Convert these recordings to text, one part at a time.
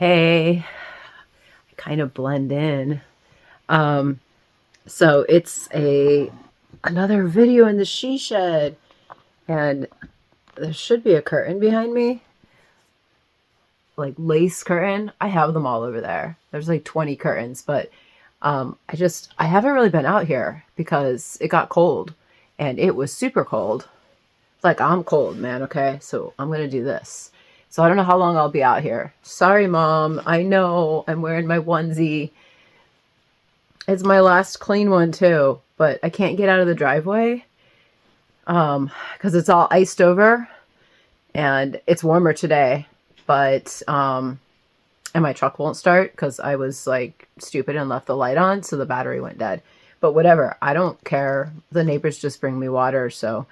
Hey, I kind of blend in. Um, so it's another video in the she shed, and there should be a curtain behind me, like lace curtain. I have them all over there. There's like 20 curtains, but I haven't really been out here because it got cold, and it was super cold. Like, I'm cold, man. Okay, so I'm gonna do this. So I don't know how long I'll be out here. Sorry, Mom. I know I'm wearing my onesie. It's my last clean one too, but I can't get out of the driveway because it's all iced over, and it's warmer today, but and my truck won't start because I was like stupid and left the light on, so the battery went dead. But whatever, I don't care. The neighbors just bring me water, so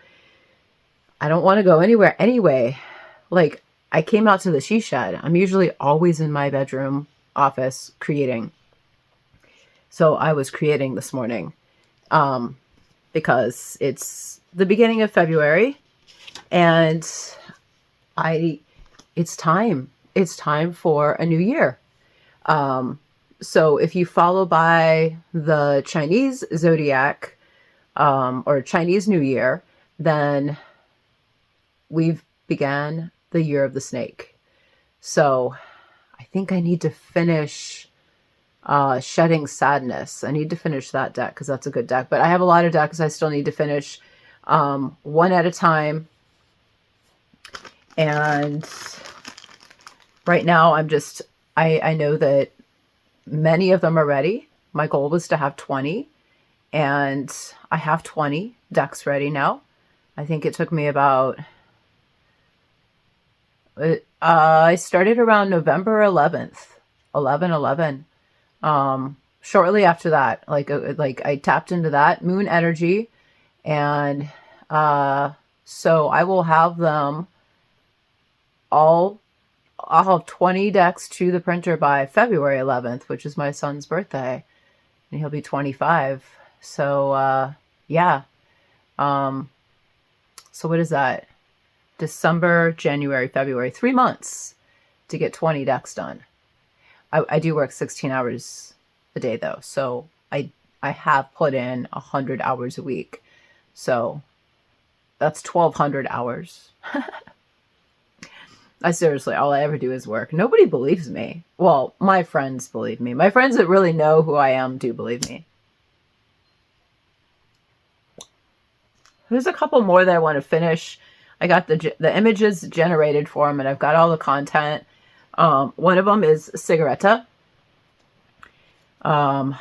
I don't want to go anywhere anyway. Like, I came out to the she shed. I'm usually always in my bedroom office creating. So I was creating this morning because it's the beginning of February, and it's time. It's time for a new year. So if you follow by the Chinese zodiac or Chinese New Year, then we've began the year of the snake. So I think I need to finish Shedding Sadness. I need to finish that deck because that's a good deck. But I have a lot of decks I still need to finish one at a time. And right now I know that many of them are ready. My goal was to have 20, and I have 20 decks ready now. I think it took me about... I started around November 11th, 11/11. Shortly after that, like I tapped into that moon energy, and so I will have them all. I'll have 20 decks to the printer by February 11th, which is my son's birthday, and he'll be 25. So yeah. So what is that? December, January, February, 3 months to get 20 decks done. I do work 16 hours a day though, so I have put in 100 hours a week, so that's 1,200 hours. I seriously, all I ever do is work. Nobody believes me. Well, my friends believe me. My friends that really know who I am do believe me. There's a couple more that I want to finish. I got the images generated for them, and I've got all the content. One of them is Cigaretta. I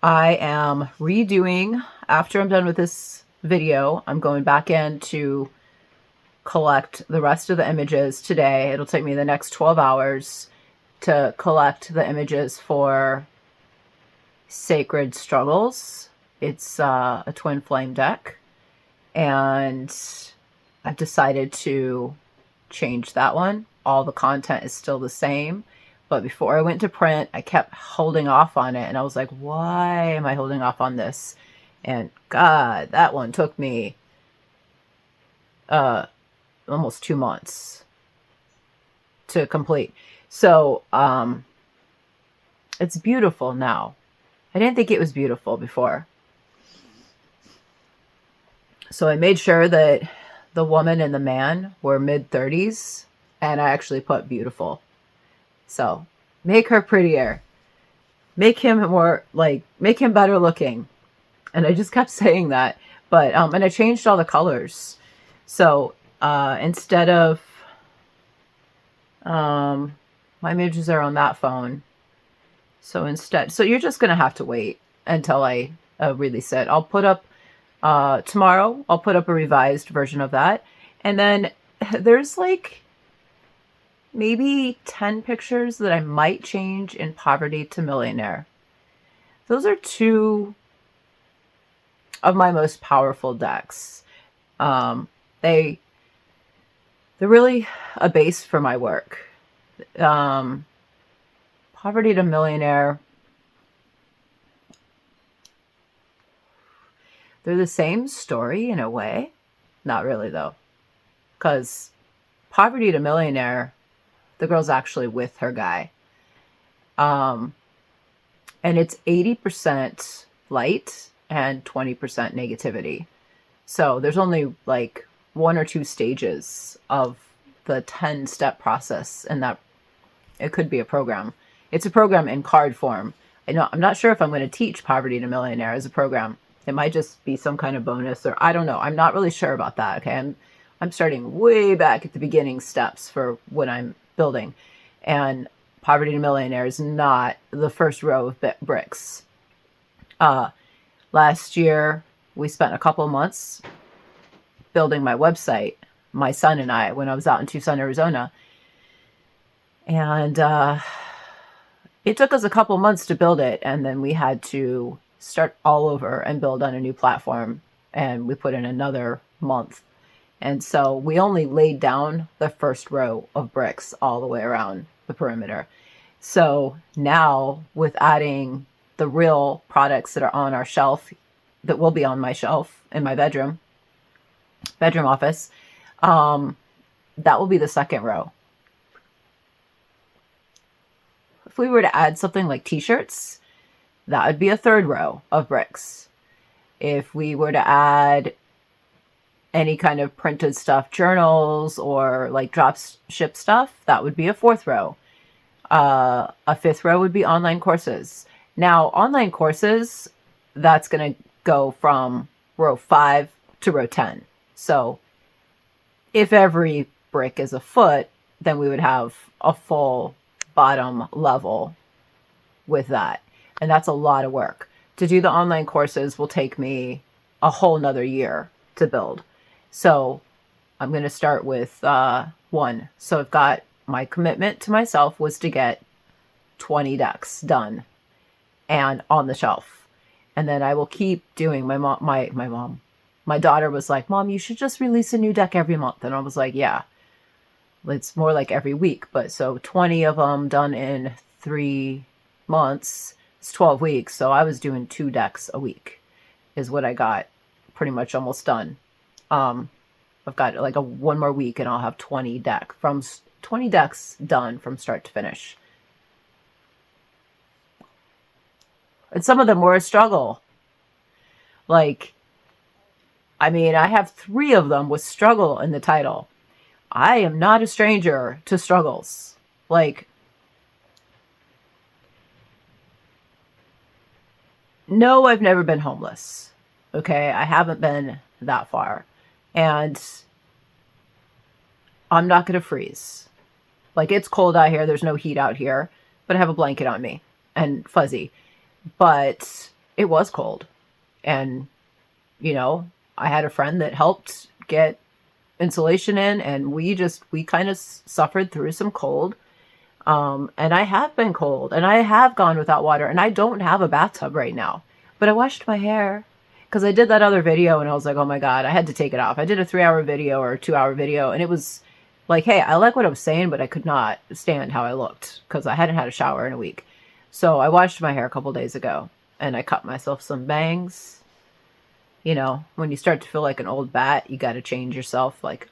am redoing, after I'm done with this video, I'm going back in to collect the rest of the images today. It'll take me the next 12 hours to collect the images for Sacred Struggles. It's a twin flame deck, and I've decided to change that one. All the content is still the same, but before I went to print, I kept holding off on it, and I was like, why am I holding off on this? And God, that one took me almost 2 months to complete. So it's beautiful now. I didn't think it was beautiful before. So I made sure that the woman and the man were mid-30s, and I actually put beautiful. So make her prettier. Make him more, like, make him better looking. And I just kept saying that. But, and I changed all the colors. So instead of, my images are on that phone. So instead, so you're just going to have to wait until I release it. I'll put up, tomorrow, I'll put up a revised version of that. And then there's like maybe 10 pictures that I might change in Poverty to Millionaire. Those are two of my most powerful decks. They're really a base for my work. Poverty to Millionaire, they're the same story in a way. Not really though, because Poverty to Millionaire, The girl's actually with her guy. And it's 80% light and 20% negativity. So there's only like 1 or 2 stages of the 10-step process, and that it could be a program. It's a program in card form. I'm not sure if I'm going to teach Poverty to Millionaire as a program. It might just be some kind of bonus, or I don't know. I'm not really sure about that. Okay, I'm starting way back at the beginning steps for what I'm building, and Poverty to Millionaire is not the first row of bricks. Last year, we spent a couple months building my website, my son and I, when I was out in Tucson, Arizona. And it took us a couple months to build it, and then we had to start all over and build on a new platform, and we put in another month. And so we only laid down the first row of bricks all the way around the perimeter. So now, with adding the real products that are on our shelf, that will be on my shelf in my bedroom office, that will be the second row. If we were to add something like t-shirts, that would be a third row of bricks. If we were to add any kind of printed stuff, journals, or like drop ship stuff, that would be a fourth row. A fifth row would be online courses. Now, online courses, that's going to go from row 5 to row 10. So if every brick is a foot, then we would have a full bottom level with that. And that's a lot of work. To do the online courses will take me a whole nother year to build. So I'm going to start with 1. So I've got my commitment to myself was to get 20 decks done and on the shelf. And then I will keep doing my daughter was like, Mom, you should just release a new deck every month. And I was like, yeah, it's more like every week. But so 20 of them done in 3 months, it's 12 weeks. So I was doing 2 decks a week is what I got pretty much almost done. I've got like 1 more week and I'll have 20 decks done from start to finish. And some of them were a struggle. Like, I mean, I have 3 of them with struggle in the title. I am not a stranger to struggles. Like, no, I've never been homeless. Okay, I haven't been that far. And I'm not going to freeze. Like, it's cold out here. There's no heat out here. But I have a blanket on me and fuzzy. But it was cold. And, you know, I had a friend that helped get insulation in. And we kind of suffered through some cold. And I have been cold. And I have gone without water. And I don't have a bathtub right now. But I washed my hair. Because I did that other video and I was like, oh my God, I had to take it off. I did a 3-hour video or a 2-hour video. And it was like, hey, I like what I was saying, but I could not stand how I looked because I hadn't had a shower in a week. So I washed my hair a couple days ago and I cut myself some bangs. You know, when you start to feel like an old bat, you got to change yourself. Like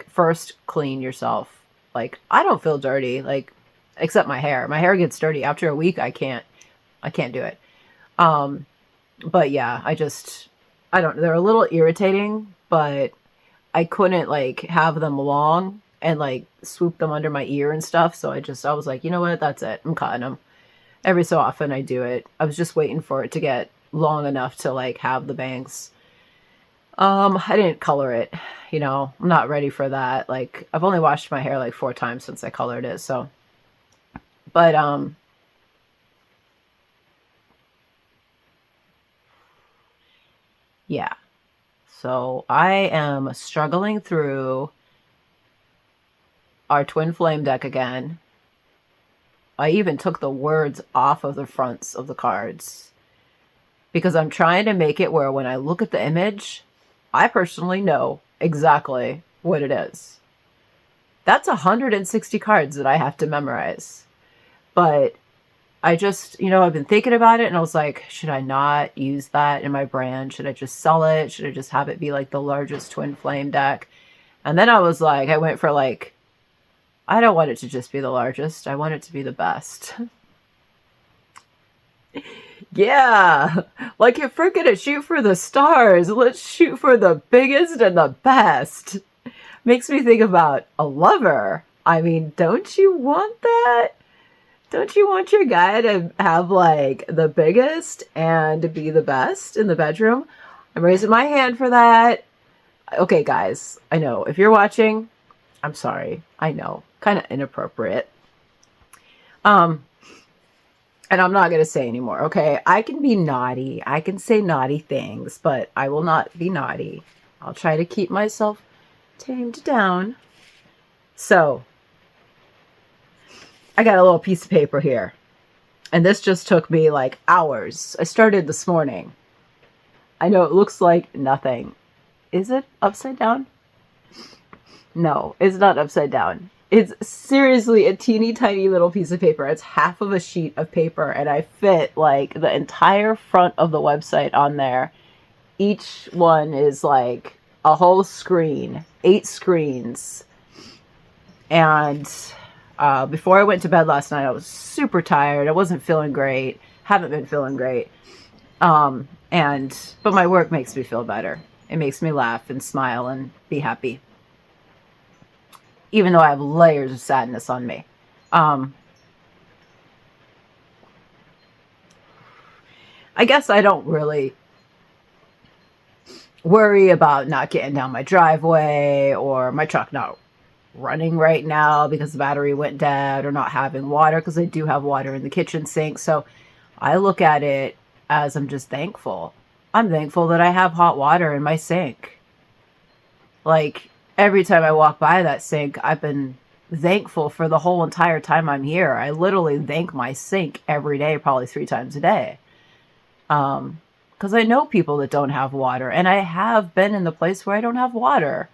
first clean yourself. Like, I don't feel dirty, like, except my hair. My hair gets dirty. After a week, I can't do it. But yeah, they're a little irritating, but I couldn't like have them long and like swoop them under my ear and stuff. So I was like, you know what? That's it. I'm cutting them. Every so often I do it. I was just waiting for it to get long enough to like have the bangs. I didn't color it, you know, I'm not ready for that. Like, I've only washed my hair like 4 times since I colored it. So, but, yeah. So I am struggling through our twin flame deck again. I even took the words off of the fronts of the cards because I'm trying to make it where when I look at the image, I personally know exactly what it is. That's 160 cards that I have to memorize. But I just, you know, I've been thinking about it and I was like, should I not use that in my brand? Should I just sell it? Should I just have it be like the largest twin flame deck? And then I was like, I went for like I don't want it to just be the largest. I want it to be the best. Yeah, like if we're gonna shoot for the stars, let's shoot for the biggest and the best. Makes me think about a lover. I mean, don't you want that? Don't you want your guy to have like the biggest and to be the best in the bedroom? I'm raising my hand for that. Okay, guys, I know if you're watching, I'm sorry. I know, kind of inappropriate. And I'm not going to say anymore, okay? I can be naughty. I can say naughty things, but I will not be naughty. I'll try to keep myself tamed down. So, I got a little piece of paper here. And this just took me like hours. I started this morning. I know it looks like nothing. Is it upside down? No, it's not upside down. It's seriously a teeny tiny little piece of paper. It's half of a sheet of paper, and I fit like the entire front of the website on there. Each one is like a whole screen, 8 screens. And before I went to bed last night, I was super tired. I wasn't feeling great. Haven't been feeling great. But my work makes me feel better. It makes me laugh and smile and be happy. Even though I have layers of sadness on me. I guess I don't really worry about not getting down my driveway or my truck not running right now because the battery went dead, or not having water because I do have water in the kitchen sink. So I look at it as I'm just thankful. I'm thankful that I have hot water in my sink. Like, every time I walk by that sink, I've been thankful for the whole entire time I'm here. I literally thank my sink every day, probably 3 times a day. Because I know people that don't have water, and I have been in the place where I don't have water.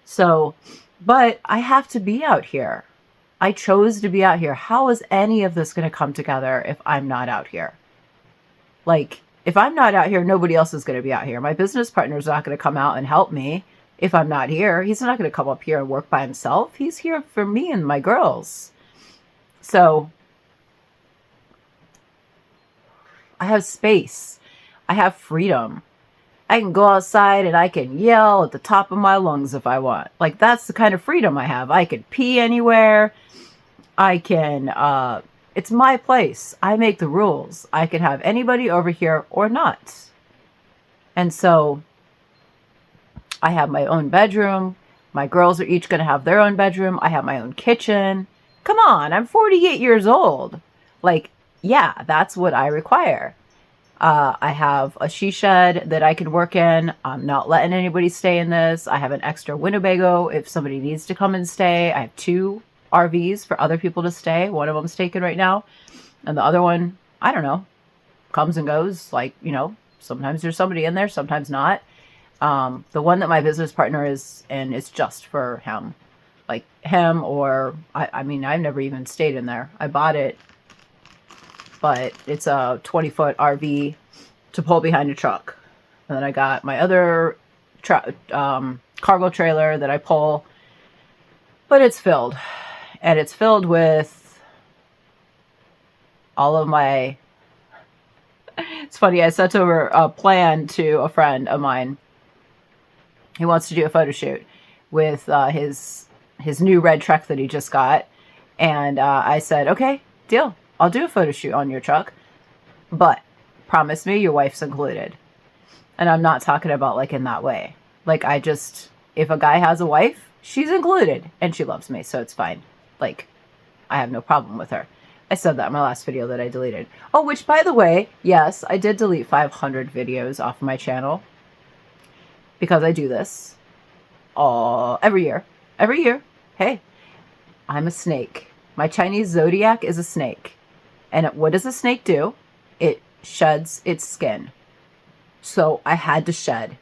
So, but I have to be out here. I chose to be out here. How is any of this going to come together if I'm not out here? Like, if I'm not out here, nobody else is going to be out here. My business partner's not going to come out and help me. If I'm not here, he's not going to come up here and work by himself. He's here for me and my girls. So I have space. I have freedom. I can go outside and I can yell at the top of my lungs if I want. Like, that's the kind of freedom I have. I can pee anywhere. I can, it's my place. I make the rules. I can have anybody over here or not. And so I have my own bedroom. My girls are each going to have their own bedroom. I have my own kitchen. Come on, I'm 48 years old. Like, yeah, that's what I require. I have a she shed that I can work in. I'm not letting anybody stay in this. I have an extra Winnebago if somebody needs to come and stay. I have 2 RVs for other people to stay. One of them's taken right now. And the other one, I don't know, comes and goes. Like, you know, sometimes there's somebody in there, sometimes not. The one that my business partner is in is just for him. Like him, or, I mean, I've never even stayed in there. I bought it, but it's a 20-foot RV to pull behind a truck. And then I got my other cargo trailer that I pull, but it's filled. And it's filled with all of my... It's funny, I sent over a plan to a friend of mine. He wants to do a photo shoot with his new red truck that he just got. And I said, okay, deal. I'll do a photo shoot on your truck. But promise me your wife's included. And I'm not talking about like in that way. Like, if a guy has a wife, she's included. And she loves me, so it's fine. Like, I have no problem with her. I said that in my last video that I deleted. Oh, which, by the way, yes, I did delete 500 videos off of my channel. Because I do this every year. Every year. Hey, I'm a snake. My Chinese zodiac is a snake. And what does a snake do? It sheds its skin. So I had to shed.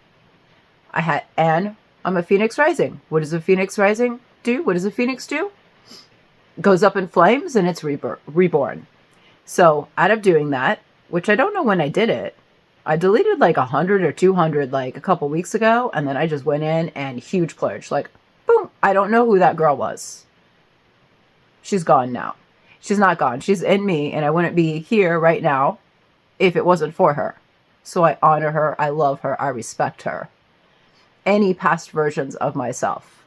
And I'm a phoenix rising. What does a phoenix rising do? What does a phoenix do? Goes up in flames and it's reborn. So out of doing that, which I don't know when I did it, I deleted like 100 or 200 like a couple weeks ago, and then I just went in and huge plurge. Like, boom, I don't know who that girl was. she's gone now. She's not gone. She's in me, and I wouldn't be here right now if it wasn't for her. So I honor her. I love her. I respect her. Any past versions of myself.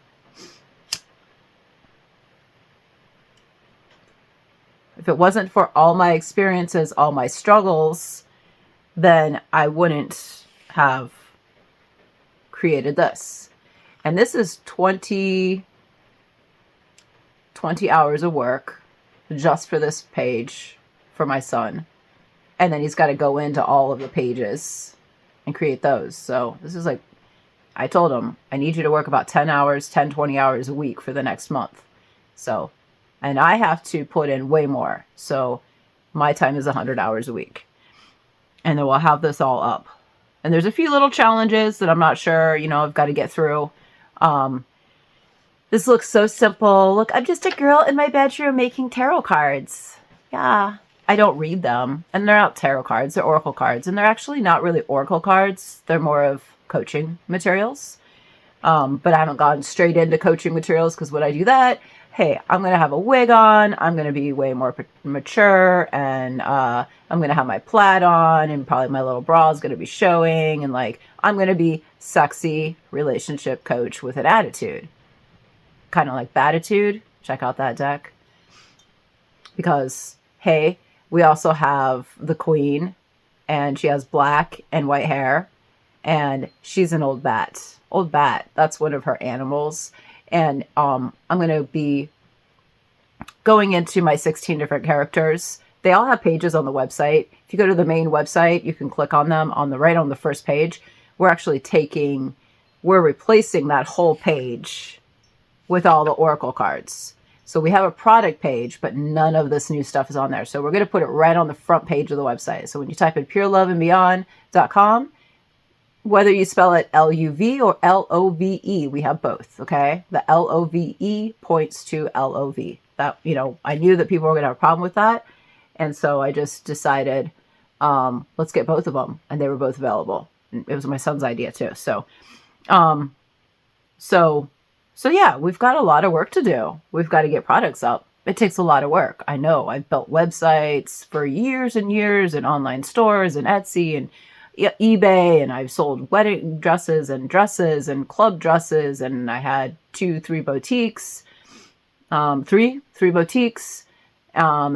If it wasn't for all my experiences, all my struggles, then I wouldn't have created this. And this is 20 hours of work just for this page for my son. And then he's got to go into all of the pages and create those. So this is like, I told him, I need you to work about 10 hours, 10, 20 hours a week for the next month. So, and I have to put in way more. So my time is 100 hours a week. And then we'll have this all up. And there's a few little challenges that I'm not sure, you know, I've got to get through. This looks so simple. Look, I'm just a girl in my bedroom making tarot cards. Yeah. I don't read them. And they're not tarot cards. They're oracle cards. And they're actually not really oracle cards. They're more of coaching materials. But I haven't gone straight into coaching materials because when I do that, hey, I'm going to have a wig on. I'm going to be way more mature. And I'm going to have my plaid on. And probably my little bra is going to be showing. And like, I'm going to be sexy relationship coach with an attitude. Kind of like Batitude. Check out that deck. Because, hey, we also have the queen, and she has black and white hair, and she's an old bat. Old bat, that's one of her animals. And I'm going to be going into my 16 different characters. They all have pages on the website. If you go to the main website, you can click on them on the right on the first page. We're replacing that whole page with all the oracle cards. So we have a product page, but none of this new stuff is on there. So we're going to put it right on the front page of the website. So when you type in pureloveandbeyond.com, whether you spell it L-U-V or L-O-V-E, we have both, okay? The L-O-V-E points to L-O-V. That, you know, I knew that people were going to have a problem with that. And so I just decided, let's get both of them. And they were both available. It was my son's idea too. So yeah, we've got a lot of work to do. We've got to get products up. It takes a lot of work. I know. I've built websites for years and years and online stores and Etsy and eBay, and I've sold wedding dresses and club dresses, and I had three boutiques, and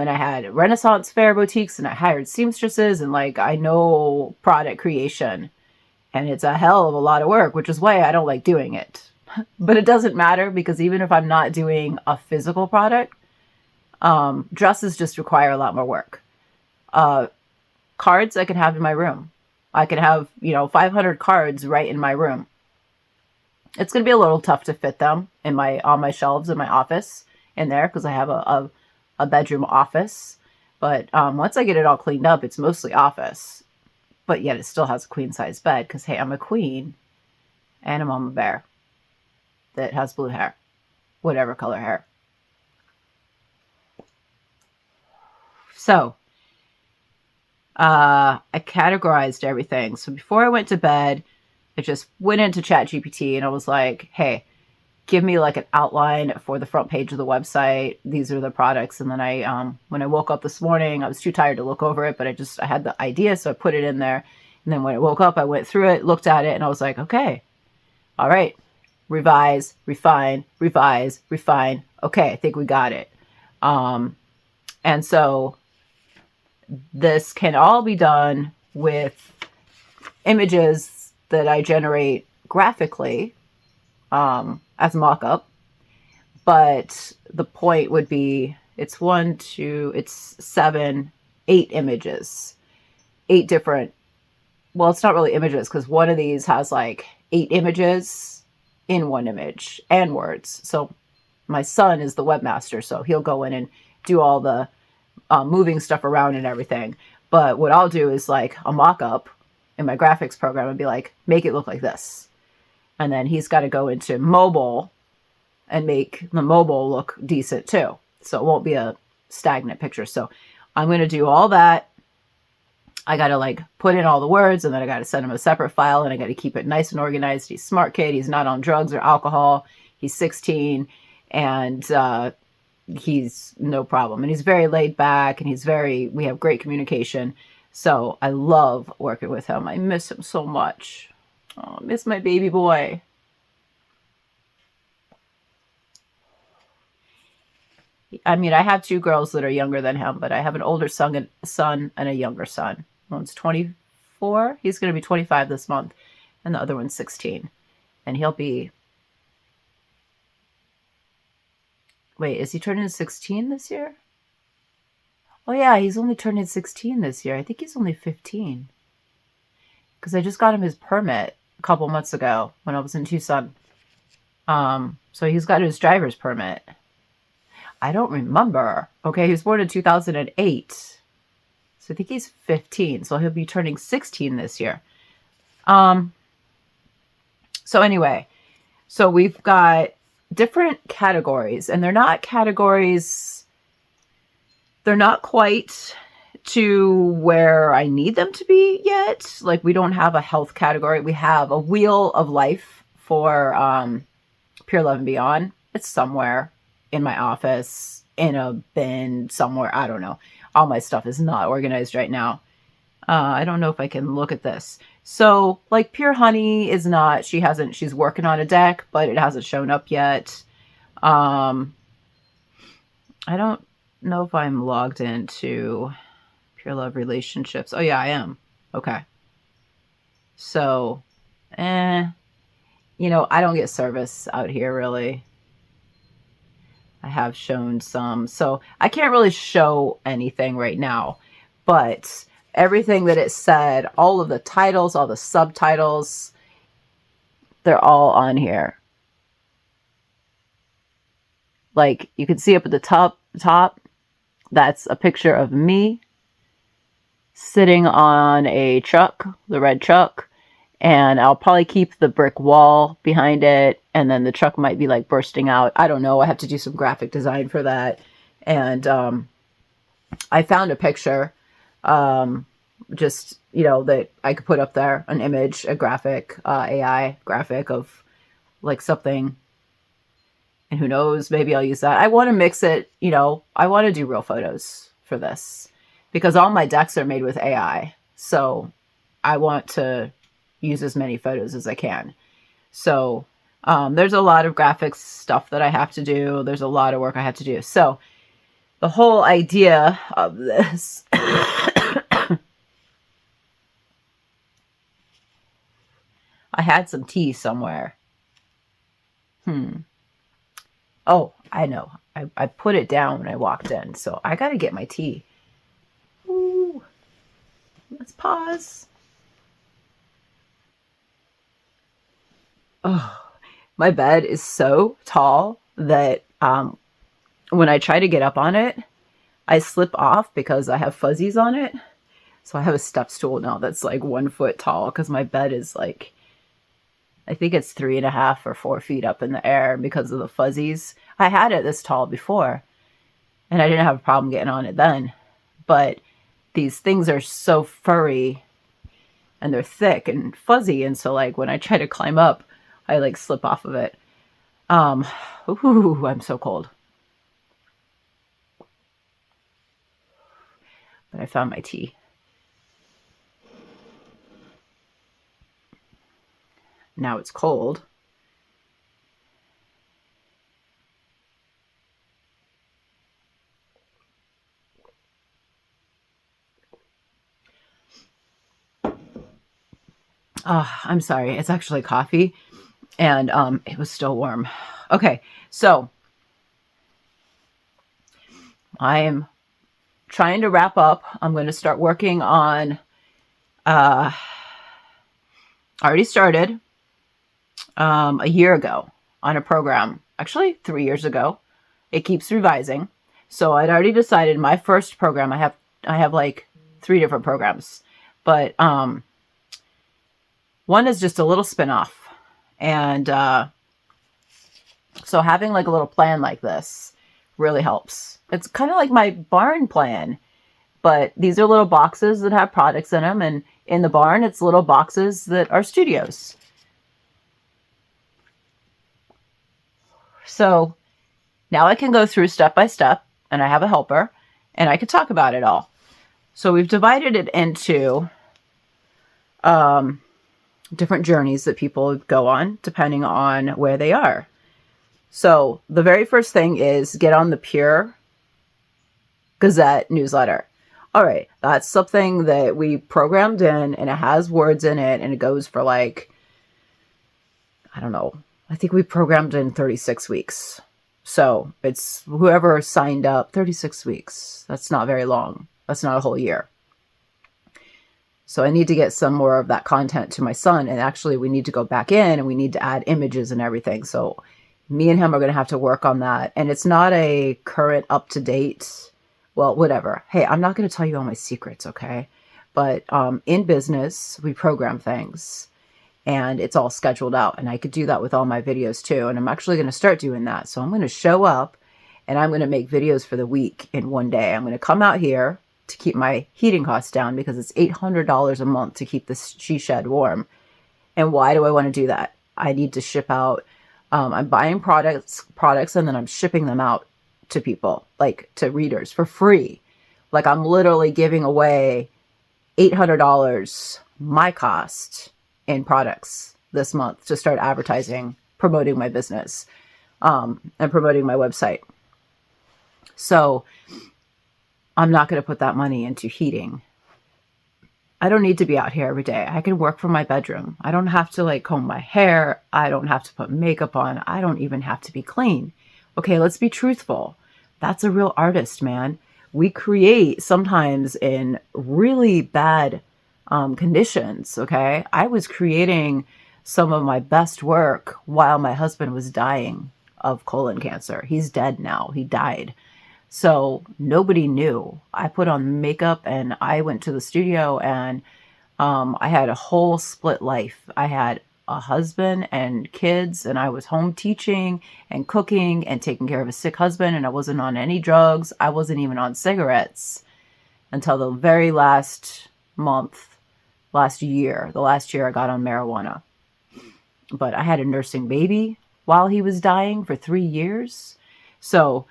I had Renaissance fair boutiques, and I hired seamstresses, and like, I know product creation, and it's a hell of a lot of work, which is why I don't like doing it. But it doesn't matter, because even if I'm not doing a physical product, dresses just require a lot more work. Cards I can have in my room. I can have, 500 cards right in my room. It's going to be a little tough to fit them on my shelves in my office in there, because I have a bedroom office. But once I get it all cleaned up, it's mostly office. But yet it still has a queen size bed, because hey, I'm a queen and a mama bear that has blue hair, whatever color hair. So I categorized everything. So before I went to bed, I just went into ChatGPT and I was like, hey, give me like an outline for the front page of the website. These are the products. And then I, when I woke up this morning, I was too tired to look over it, but I had the idea. So I put it in there. And then when I woke up, I went through it, looked at it, and I was like, okay, all right, revise, refine, revise, refine. Okay, I think we got it. And so this can all be done with images that I generate graphically as mock-up. But the point would be, it's 8 images. 8 different, well, it's not really images, because one of these has like 8 images in one image and words. So my son is the webmaster, so he'll go in and do all the moving stuff around and everything. But what I'll do is like a mock-up in my graphics program and be like, make it look like this. And then he's got to go into mobile and make the mobile look decent too. So it won't be a stagnant picture. So I'm going to do all that. I got to like put in all the words, and then I got to send him a separate file, and I got to keep it nice and organized. He's a smart kid. He's not on drugs or alcohol. He's 16. And he's no problem. And he's very laid back, and we have great communication. So I love working with him. I miss him so much. Oh, I miss my baby boy. I mean, I have 2 girls that are younger than him, but I have an older son and a younger son. One's 24. He's going to be 25 this month. And the other one's 16. And he'll be... Wait, is he turning 16 this year? Oh, yeah, he's only turning 16 this year. I think he's only 15. Because I just got him his permit a couple months ago when I was in Tucson. So he's got his driver's permit. I don't remember. Okay, he was born in 2008. So I think he's 15. So he'll be turning 16 this year. So anyway, so we've got different categories, and they're not categories, they're not quite to where I need them to be yet. Like, we don't have a health category. We have a wheel of life for Pure Luv and Beyond. It's somewhere in my office, in a bin somewhere. I don't know. All my stuff is not organized right now. I don't know if I can look at this. So, like, Pure Hunny is not, she's working on a deck, but it hasn't shown up yet. I don't know if I'm logged into Pure Luv relationships. Oh, yeah, I am. Okay. So, I don't get service out here, really. I have shown some, so I can't really show anything right now, but everything that it said, all of the titles, all the subtitles, they're all on here. Like, you can see up at the top, that's a picture of me sitting on a truck, the red truck, and I'll probably keep the brick wall behind it, and then the truck might be like bursting out. I don't know. I have to do some graphic design for that. And I found a picture just, that I could put up there, an image, a graphic, AI graphic of like something. And who knows, maybe I'll use that. I want to mix it, I want to do real photos for this because all my decks are made with AI. So I want to use as many photos as I can. So there's a lot of graphics stuff that I have to do. There's a lot of work I have to do. So the whole idea of this I had some tea somewhere. Oh, I know. I put it down when I walked in. So I got to get my tea. Ooh. Let's pause. Oh, my bed is so tall that when I try to get up on it, I slip off because I have fuzzies on it. So I have a step stool now that's like 1 foot tall because my bed is like, I think it's 3.5 or 4 feet up in the air because of the fuzzies. I had it this tall before and I didn't have a problem getting on it then. But these things are so furry and they're thick and fuzzy. And so like when I try to climb up, I like slip off of it. Ooh, I'm so cold. But I found my tea. Now it's cold. Oh, I'm sorry. It's actually coffee. And it was still warm. Okay, so I am trying to wrap up. I'm going to start working on, I already started a year ago on a program. Actually, 3 years ago. It keeps revising. So I'd already decided my first program, I have like 3 different programs. But one is just a little spin-off. And so having like a little plan like this really helps. It's kind of like my barn plan, but these are little boxes that have products in them. And in the barn, it's little boxes that are studios. So Now I can go through step by step, and I have a helper, and I can talk about it all. So we've divided it into different journeys that people go on depending on where they are. So the very first thing is get on the Pure Gazette Newsletter. All right, that's something that we programmed in, and it has words in it, and it goes for like, I don't know, I think we programmed in 36 weeks. So it's whoever signed up, 36 weeks. That's not very long. That's not a whole year. So I need to get some more of that content to my son. And actually, we need to go back in and we need to add images and everything. So me and him are going to have to work on that. And it's not a current, up-to-date, well, whatever. Hey, I'm not going to tell you all my secrets, okay? But in business, we program things. And it's all scheduled out. And I could do that with all my videos too. And I'm actually going to start doing that. So I'm going to show up and I'm going to make videos for the week in one day. I'm going to come out here to keep my heating costs down because it's $800 a month to keep this she shed warm. And why do I want to do that? I need to ship out. I'm buying products and then I'm shipping them out to people, like to readers for free. Like I'm literally giving away $800, my cost, in products this month to start advertising, promoting my business, and promoting my website. So I'm not going to put that money into heating. I don't need to be out here every day. I can work from my bedroom. I don't have to like comb my hair. I don't have to put makeup on. I don't even have to be clean. Okay, let's be truthful. That's a real artist, man. We create sometimes in really bad conditions. Okay. I was creating some of my best work while my husband was dying of colon cancer. He's dead now. He died. So nobody knew. I put on makeup and I went to the studio and I had a whole split life. I had a husband and kids and I was home teaching and cooking and taking care of a sick husband, and I wasn't on any drugs. I wasn't even on cigarettes until the very last month. Last year I got on marijuana. But I had a nursing baby while he was dying for 3 years. So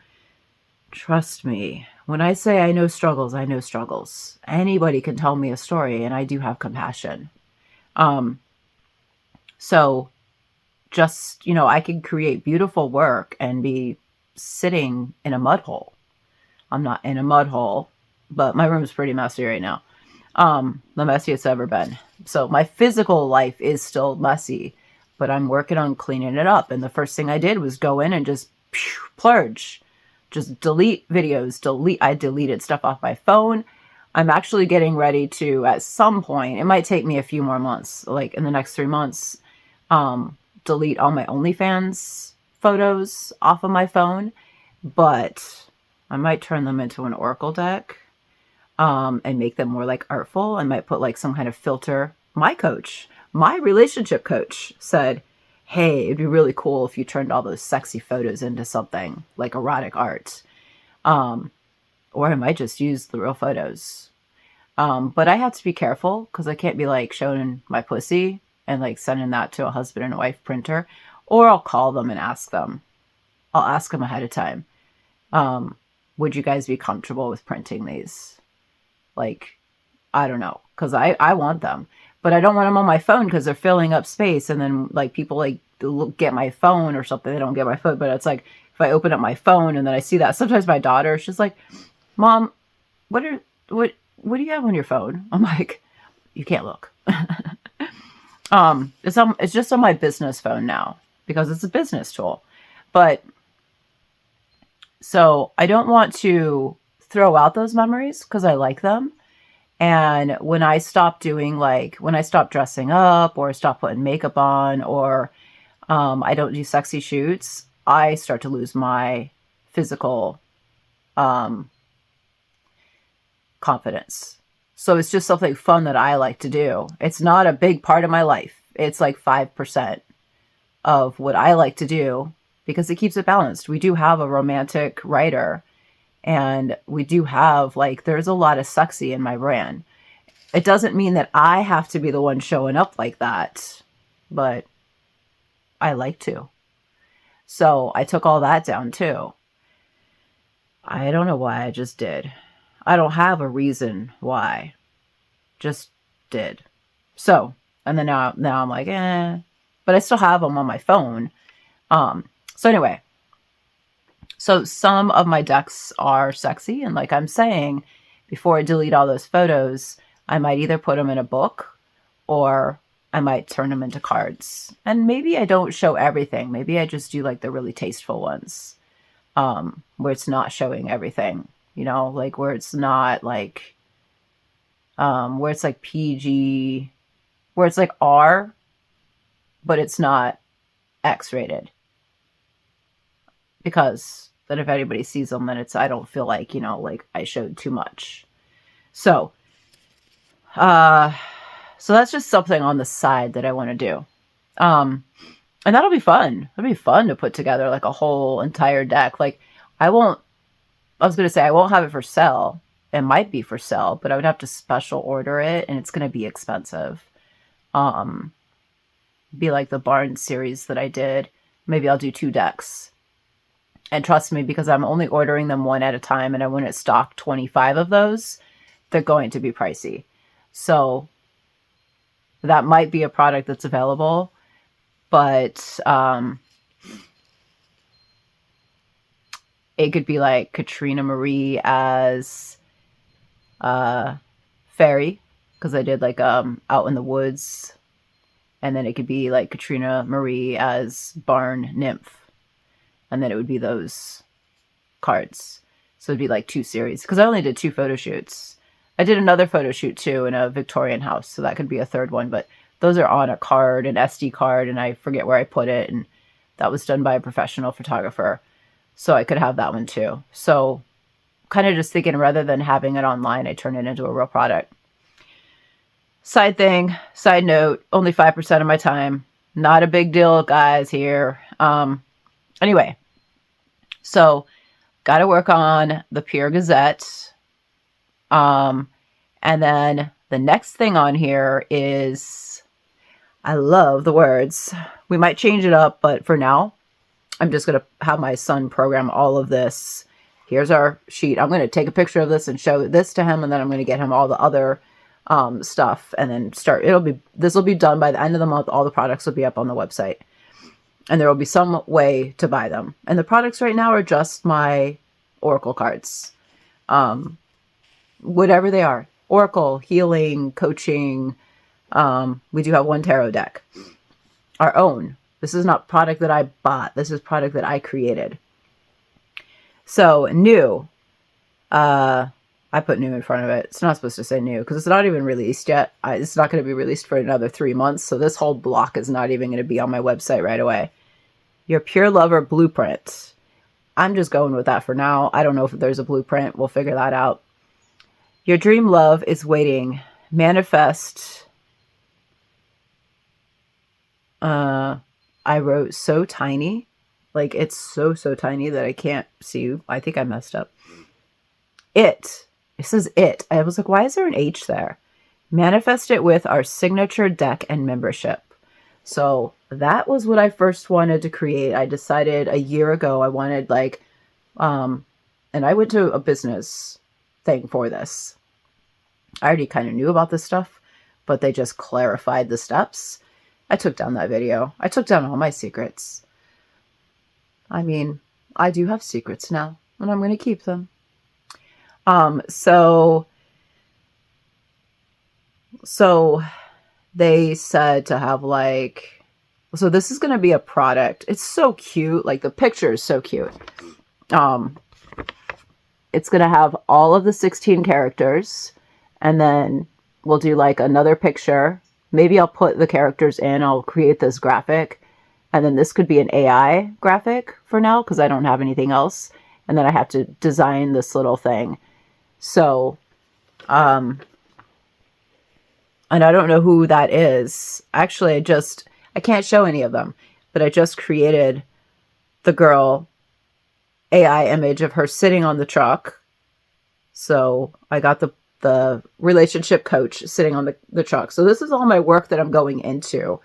trust me, when I say I know struggles, I know struggles. Anybody can tell me a story and I do have compassion. So just, I can create beautiful work and be sitting in a mud hole. I'm not in a mud hole, but my room's pretty messy right now. The messiest it's ever been. So my physical life is still messy, but I'm working on cleaning it up. And the first thing I did was go in and just purge, just delete videos, I deleted stuff off my phone. I'm actually getting ready to, at some point, it might take me a few more months, like in the next 3 months, delete all my OnlyFans photos off of my phone, but I might turn them into an Oracle deck. And make them more like artful. I might put like some kind of filter. My relationship coach said, hey, it'd be really cool if you turned all those sexy photos into something like erotic art. Or I might just use the real photos. But I have to be careful because I can't be like showing my pussy and like sending that to a husband and wife printer, or I'll call them and ask them. I'll ask them ahead of time. Would you guys be comfortable with printing these? Like, I don't know, because I want them, but I don't want them on my phone because they're filling up space. And then like people like get my phone or something. They don't get my phone, but it's like, if I open up my phone and then I see that, sometimes my daughter, she's like, Mom, what do you have on your phone? I'm like, you can't look. It's just on my business phone now because it's a business tool. But so I don't want to throw out those memories because I like them. And when I stop dressing up or stop putting makeup on, or I don't do sexy shoots, I start to lose my physical confidence. So it's just something fun that I like to do. It's not a big part of my life. It's like 5% of what I like to do because it keeps it balanced. We do have a romantic writer. And we do have, like, there's a lot of sexy in my brand. It doesn't mean that I have to be the one showing up like that, but I like to. So I took all that down too. I don't know why, I just did. I don't have a reason why. Just did. So, and then now I'm like, but I still have them on my phone. So anyway, so some of my decks are sexy, and like I'm saying, before I delete all those photos, I might either put them in a book or I might turn them into cards. And maybe I don't show everything. Maybe I just do like the really tasteful ones, where it's not showing everything, you know, like where it's not like, where it's like PG, where it's like R, but it's not X rated. Because then if anybody sees them, then I don't feel like, you know, like I showed too much. So, so that's just something on the side that I want to do. And that'll be fun. It'll be fun to put together like a whole entire deck. Like I won't have it for sale. It might be for sale, but I would have to special order it and it's going to be expensive. Be like the Barnes series that I did. Maybe I'll do 2 decks. And trust me, because I'm only ordering them one at a time and I wouldn't stock 25 of those, they're going to be pricey. So that might be a product that's available, but it could be like Katrina Marie as fairy, because I did like out in the woods, and then it could be like Katrina Marie as barn nymph, and then it would be those cards. So it'd be like 2 series, because I only did 2 photo shoots. I did another photo shoot too in a Victorian house, so that could be a 3rd one, but those are on a card, an SD card, and I forget where I put it, and that was done by a professional photographer, so I could have that one too. So kind of just thinking, rather than having it online, I turn it into a real product. Side note, only 5% of my time. Not a big deal, guys, here. Anyway, so got to work on the Pure Gazette. And then the next thing on here is, I love the words. We might change it up, but for now, I'm just going to have my son program all of this. Here's our sheet. I'm going to take a picture of this and show this to him, and then I'm going to get him all the other stuff, and then this will be done by the end of the month. All the products will be up on the website, and there will be some way to buy them. And the products right now are just my Oracle cards. Whatever they are, Oracle, healing, coaching. We do have 1 tarot deck, our own. This is not product that I bought. This is product that I created. So new, I put new in front of it. It's not supposed to say new because it's not even released yet. It's not going to be released for another 3 months. So this whole block is not even going to be on my website right away. Your Pure Lover blueprint. I'm just going with that for now. I don't know if there's a blueprint. We'll figure that out. Your dream love is waiting. Manifest. I wrote so tiny. Like it's so tiny that I can't see you. I think I messed up. It says it. I was like, why is there an H there? Manifest it with our signature deck and membership. So that was what I first wanted to create. I decided a year ago I wanted like, and I went to a business thing for this. I already kind of knew about this stuff, but they just clarified the steps. I took down that video. I took down all my secrets. I mean, I do have secrets now, and I'm going to keep them. So they said to have like, so this is going to be a product. It's so cute. Like the picture is so cute. It's going to have all of the 16 characters, and then we'll do like another picture. Maybe I'll put the characters in. I'll create this graphic, and then this could be an AI graphic for now because I don't have anything else. And then I have to design this little thing. So, and I don't know who that is. Actually, I can't show any of them, but I just created the girl AI image of her sitting on the truck. So I got the relationship coach sitting on the truck. So this is all my work that I'm going into.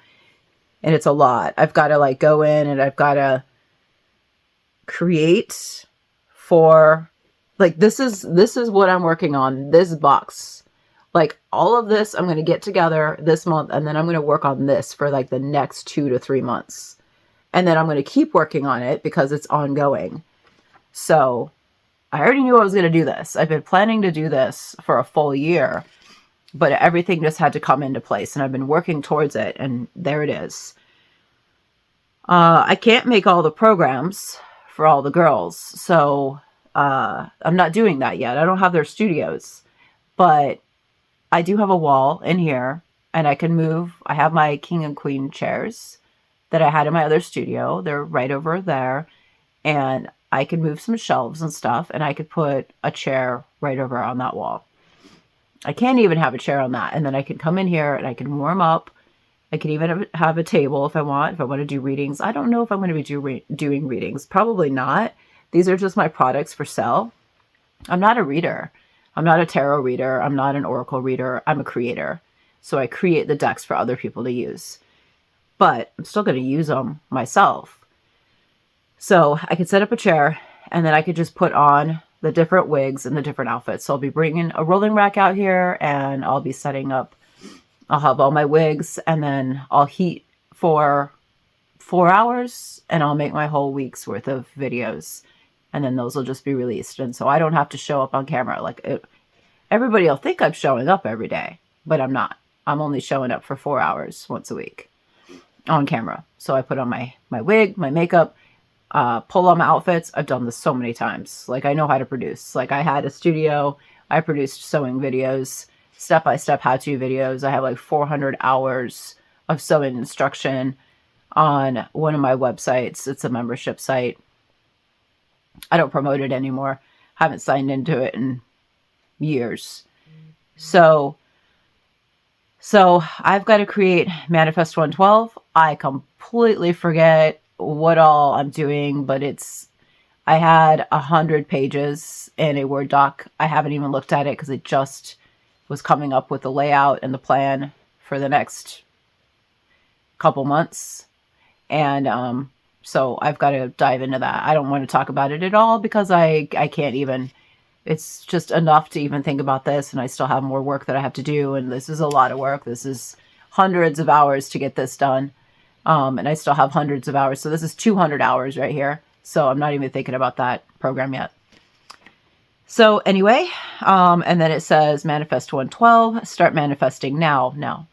And it's a lot. I've got to like go in and I've got to create for Like, this is what I'm working on, this box. Like, all of this I'm going to get together this month, and then I'm going to work on this for like the next 2 to 3 months. And then I'm going to keep working on it because it's ongoing. So I already knew I was going to do this. I've been planning to do this for a full year, but everything just had to come into place, and I've been working towards it, and there it is. I can't make all the programs for all the girls, so I'm not doing that yet. I don't have their studios, but I do have a wall in here, and I can move. I have my king and queen chairs that I had in my other studio. They're right over there, and I could move some shelves and stuff, and I could put a chair right over on that wall. I can't even have a chair on that, and then I can come in here and I can warm up. I can even have a table if I want to do readings. I don't know if I'm going to be doing readings. Probably not. These are just my products for sale. I'm not a reader. I'm not a tarot reader. I'm not an oracle reader. I'm a creator. So I create the decks for other people to use. But I'm still going to use them myself. So I could set up a chair, and then I could just put on the different wigs and the different outfits. So I'll be bringing a rolling rack out here, and I'll be setting up. I'll have all my wigs, and then I'll heat for 4 hours, and I'll make my whole week's worth of videos. And then those will just be released. And so I don't have to show up on camera. Like, everybody will think I'm showing up every day, but I'm not. I'm only showing up for 4 hours once a week on camera. So I put on my wig, my makeup, pull on my outfits. I've done this so many times. Like, I know how to produce. Like, I had a studio. I produced sewing videos, step-by-step how-to videos. I have like 400 hours of sewing instruction on one of my websites. It's a membership site. I don't promote it anymore. Haven't signed into it in years. So I've got to create Manifest 112. I completely forget what all I'm doing, but I had 100 pages in a Word doc. I haven't even looked at it because it just was coming up with the layout and the plan for the next couple months. And so I've got to dive into that. I don't want to talk about it at all because I can't even. It's just enough to even think about this, and I still have more work that I have to do, and this is a lot of work. This is hundreds of hours to get this done, and I still have hundreds of hours. So this is 200 hours right here. So I'm not even thinking about that program yet. So anyway, and then it says Manifest 112, start manifesting now.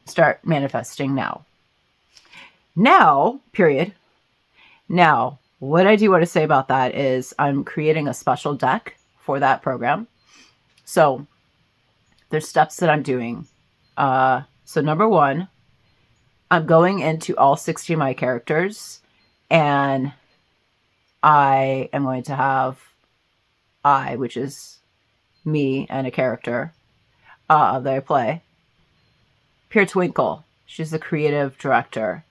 Start manifesting now. Now, period. Now, what I do want to say about that is I'm creating a special deck for that program. So there's steps that I'm doing. So number one, I'm going into all 60 of my characters, and I am going to have which is me and a character that I play. Pure Twinkle. She's the creative director.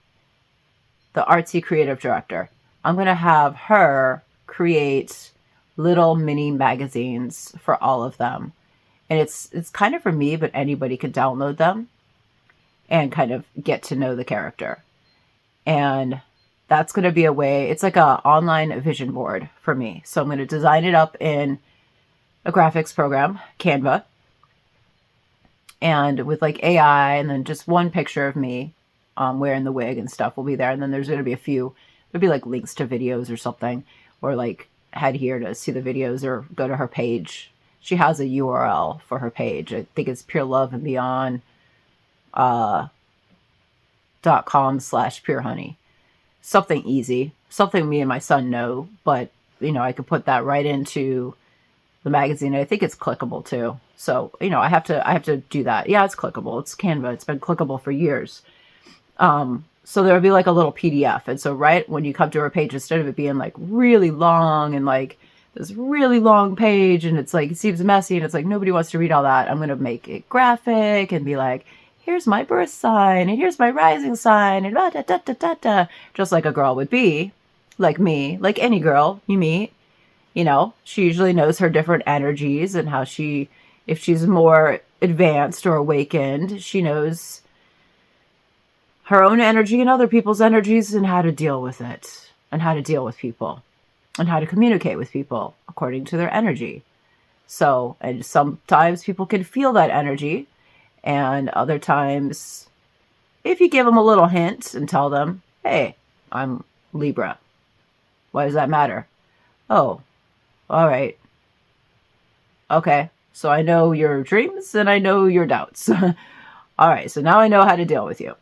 The artsy creative director. I'm going to have her create little mini magazines for all of them. And it's kind of for me, but anybody can download them and kind of get to know the character. And that's going to be a way, it's like an online vision board for me. So I'm going to design it up in a graphics program, Canva, and with like AI, and then just one picture of me wearing the wig and stuff will be there. And then there's going to be there'll be like links to videos or something, or like head here to see the videos or go to her page. She has a URL for her page. I think it's Pure Luv and Beyond .com/purehoney. Something easy, something me and my son know, but I could put that right into the magazine. I think it's clickable too. So, I have to do that. Yeah, it's clickable. It's Canva. It's been clickable for years. So there'll be like a little PDF. And so right when you come to her page, instead of it being like really long and like this really long page, and it's like, it seems messy and it's like, nobody wants to read all that. I'm going to make it graphic and be like, here's my birth sign and here's my rising sign and da da da da da da, just like a girl would be, like me, like any girl you meet. She usually knows her different energies and how if she's more advanced or awakened, she knows her own energy and other people's energies and how to deal with it and how to deal with people. and how to communicate with people according to their energy. So, and sometimes people can feel that energy, and other times, if you give them a little hint and tell them, hey, I'm Libra. Why does that matter? Oh, all right. Okay. So I know your dreams and I know your doubts. All right. So now I know how to deal with you.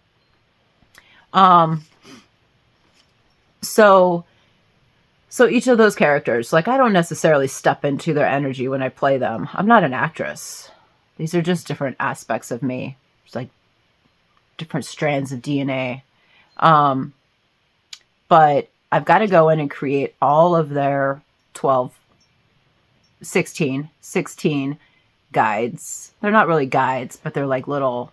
So each of those characters, like I don't necessarily step into their energy when I play them. I'm not an actress. These are just different aspects of me. It's like different strands of DNA. But I've got to go in and create all of their 16 guides. They're not really guides, but they're like little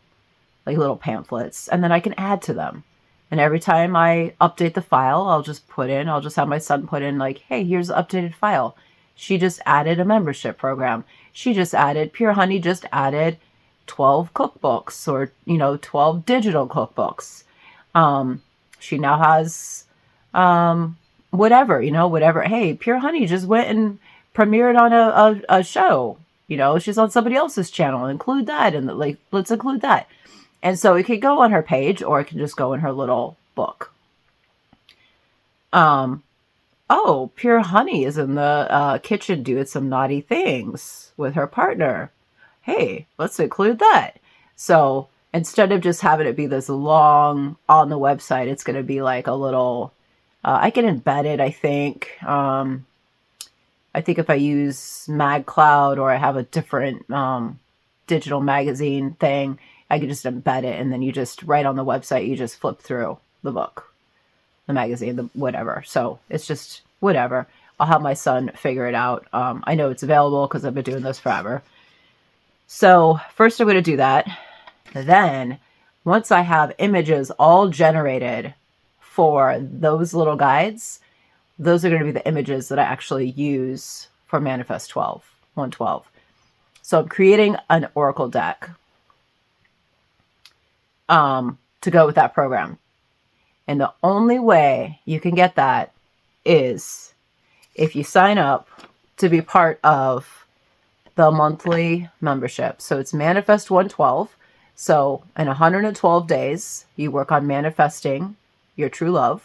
pamphlets. And then I can add to them. And every time I update the file, I'll just have my son put in like, hey, here's the updated file. She just added a membership program. Pure Honey just added 12 cookbooks or, 12 digital cookbooks. She now has, whatever. Hey, Pure Honey just went and premiered on a show. She's on somebody else's channel. Include that. And like, let's include that. And so it could go on her page or it can just go in her little book. Oh, Pure Honey is in the kitchen doing some naughty things with her partner. Hey, let's include that. So instead of just having it be this long on the website, it's going to be like a little, I can embed it, I think. I think if I use MagCloud or I have a different digital magazine thing, I could just embed it, and then you just, right on the website, you just flip through the book, the magazine, the whatever. So it's just whatever. I'll have my son figure it out. I know it's available because I've been doing this forever. So first I'm going to do that. Then once I have images all generated for those little guides, those are going to be the images that I actually use for Manifest 112. So I'm creating an Oracle deck to go with that program. And the only way you can get that is if you sign up to be part of the monthly membership. So it's Manifest 112. So in 112 days, you work on manifesting your true love.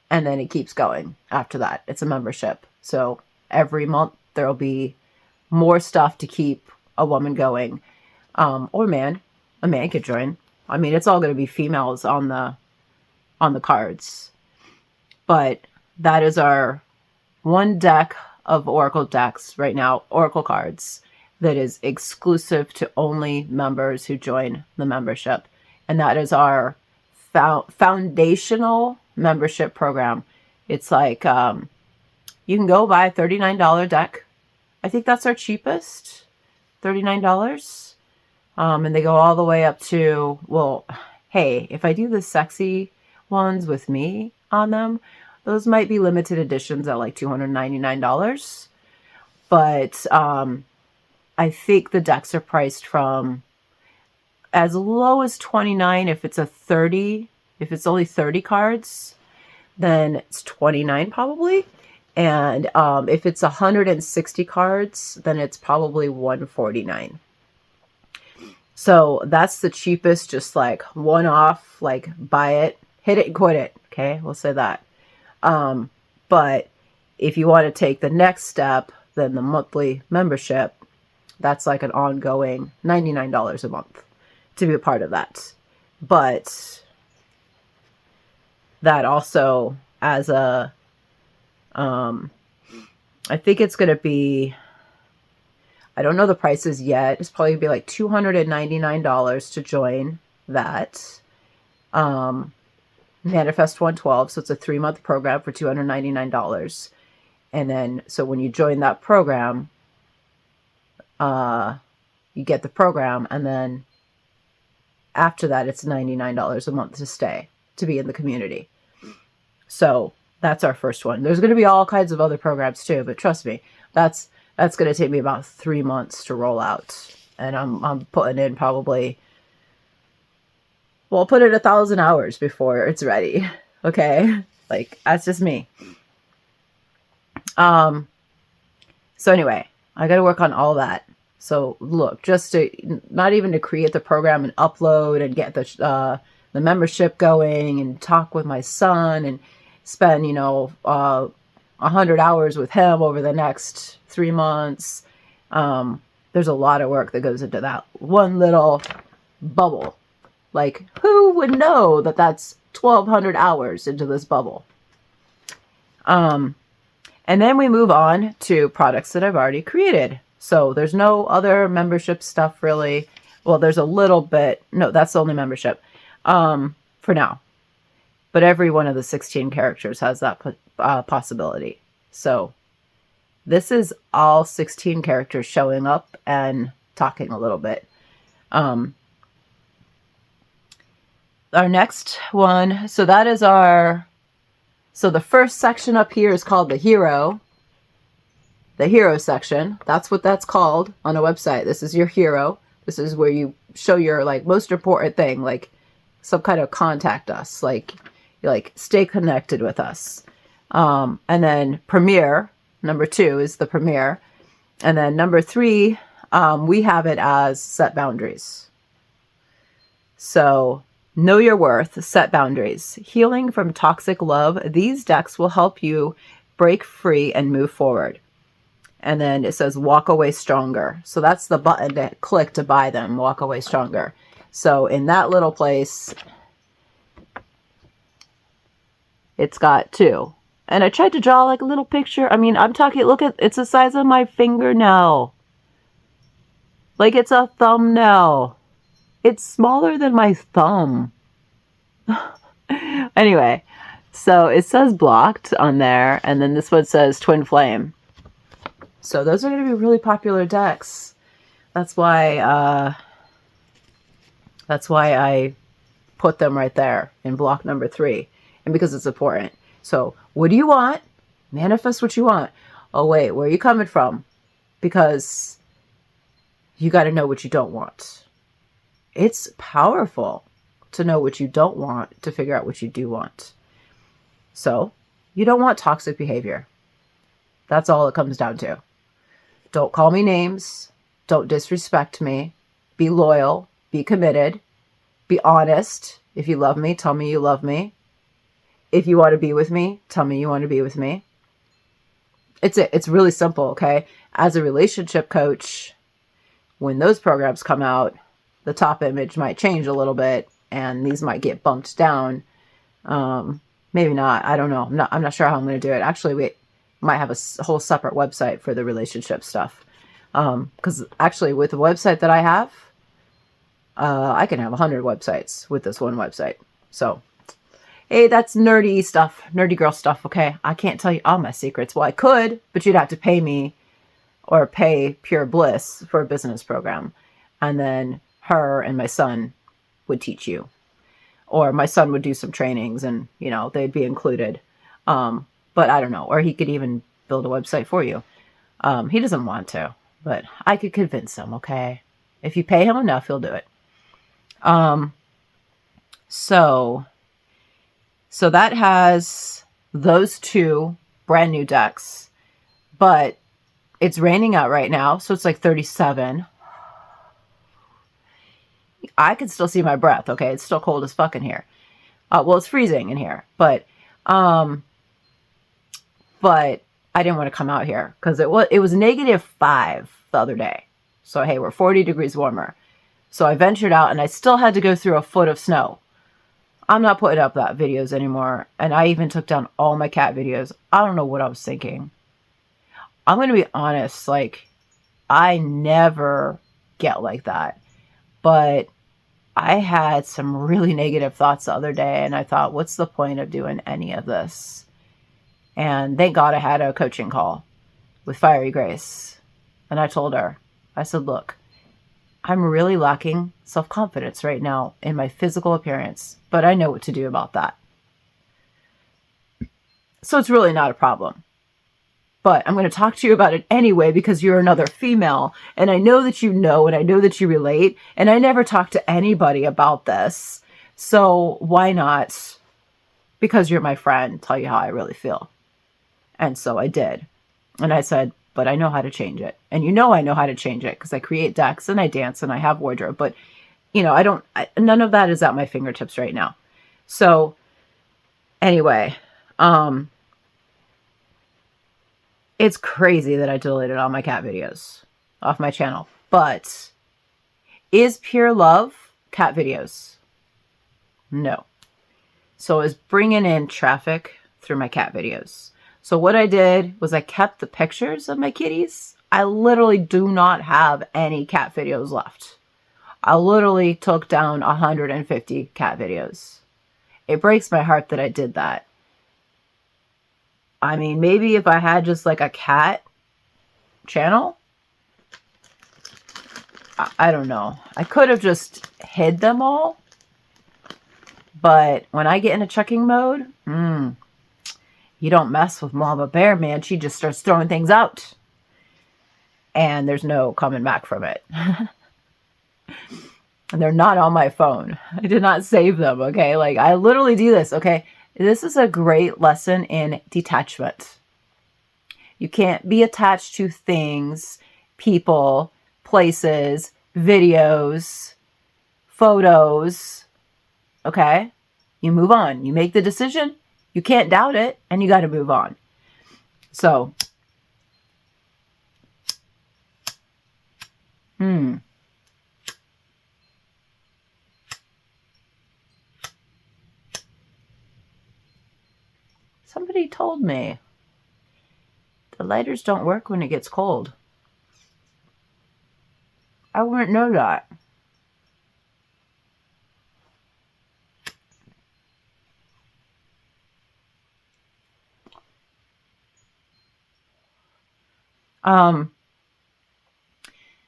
And then it keeps going after that. It's a membership. So every month there will be more stuff to keep a woman going. Or man. A man could join. I mean, it's all going to be females on the cards. But that is our one deck of Oracle decks right now, Oracle cards, that is exclusive to only members who join the membership. And that is our foundational membership program. It's like you can go buy a $39 deck. I think that's our cheapest, $39. And they go all the way up to, well, hey, if I do the sexy ones with me on them, those might be limited editions at like $299. But I think the decks are priced from as low as $29 if it's a 30. If it's only 30 cards, then it's $29 probably. And if it's 160 cards, then it's probably $149. So that's the cheapest, just like one-off, like buy it, hit it and quit it. Okay, we'll say that. But if you want to take the next step, then the monthly membership, that's like an ongoing $99 a month to be a part of that. But that also as a, I think it's going to be, I don't know the prices yet. It's probably going to be like $299 to join that. Manifest 112. So it's a 3-month program for $299. And then, so when you join that program, you get the program. And then after that, it's $99 a month to stay, to be in the community. So that's our first one. There's going to be all kinds of other programs too, but trust me, that's going to take me about 3 months to roll out. And I'm putting in probably, well, I'll put in 1,000 hours before it's ready. Okay. Like, that's just me. So anyway, I got to work on all that. So look, just to not even to create the program and upload and get the membership going and talk with my son and spend 100 hours with him over the next 3 months. There's a lot of work that goes into that one little bubble. Like, who would know that that's 1,200 hours into this bubble? And then we move on to products that I've already created. So there's no other membership stuff really. Well, there's a little bit. No, that's the only membership for now. But every one of the 16 characters has that possibility. So this is all 16 characters showing up and talking a little bit. Our next one, so that is so the first section up here is called the hero section. That's what that's called on a website. This is your hero. This is where you show your most important thing, like some kind of contact us, like stay connected with us. And then premiere, number 2 is the premiere. And then number 3, we have it as set boundaries. So know your worth, set boundaries. Healing from toxic love. These decks will help you break free and move forward. And then it says walk away stronger. So that's the button to click to buy them, walk away stronger. So in that little place, it's got 2. And I tried to draw like a little picture. I mean, I'm talking, look at, it's the size of my fingernail. Like it's a thumbnail. It's smaller than my thumb. Anyway, so it says blocked on there. And then this one says twin flame. So those are going to be really popular decks. That's why I put them right there in block number 3. And because it's important. So what do you want? Manifest what you want. Oh, wait, where are you coming from? Because you got to know what you don't want. It's powerful to know what you don't want to figure out what you do want. So you don't want toxic behavior. That's all it comes down to. Don't call me names. Don't disrespect me. Be loyal. Be committed. Be honest. If you love me, tell me you love me. If you want to be with me, tell me you want to be with me. It's really simple, okay? As a relationship coach, when those programs come out, the top image might change a little bit and these might get bumped down. Maybe not. I don't know. I'm not sure how I'm going to do it. Actually, we might have a whole separate website for the relationship stuff. Because actually with the website that I have, I can have 100 websites with this one website. So, hey, that's nerdy stuff, nerdy girl stuff, okay? I can't tell you all my secrets. Well, I could, but you'd have to pay me or pay Pure Bliss for a business program. And then her and my son would teach you. Or my son would do some trainings and, they'd be included. But I don't know. Or he could even build a website for you. He doesn't want to, but I could convince him, okay? If you pay him enough, he'll do it. So that has those 2 brand new decks, but it's raining out right now. So it's like 37. I can still see my breath. Okay. It's still cold as fuck in here. Well, it's freezing in here, but I didn't want to come out here because it was -5 the other day. So, hey, we're 40 degrees warmer. So I ventured out and I still had to go through a foot of snow. I'm not putting up that videos anymore. And I even took down all my cat videos. I don't know what I was thinking. I'm going to be honest. I never get like that. But I had some really negative thoughts the other day. And I thought, what's the point of doing any of this? And thank God I had a coaching call with Fiery Grace. And I told her, I said, look, I'm really lacking self-confidence right now in my physical appearance, but I know what to do about that. So it's really not a problem. But I'm going to talk to you about it anyway because you're another female. And I know that you know, and I know that you relate. And I never talk to anybody about this. So why not, because you're my friend, tell you how I really feel. And so I did. And I said, but I know how to change it. And you know I know how to change it because I create decks and I dance and I have wardrobe. But, none of that is at my fingertips right now. So anyway, it's crazy that I deleted all my cat videos off my channel. But is Pure Luv cat videos? No. So I was bringing in traffic through my cat videos. So what I did was I kept the pictures of my kitties. I literally do not have any cat videos left. I literally took down 150 cat videos. It breaks my heart that I did that. I mean, maybe if I had just like a cat channel, I don't know. I could have just hid them all. But when I get into checking mode, you don't mess with Mama Bear, man. She just starts throwing things out. And there's no coming back from it. And they're not on my phone. I did not save them, okay? Like, I literally do this, okay? This is a great lesson in detachment. You can't be attached to things, people, places, videos, photos, okay? You move on. You make the decision. You can't doubt it, and you got to move on. So, somebody told me the lighters don't work when it gets cold. I wouldn't know that.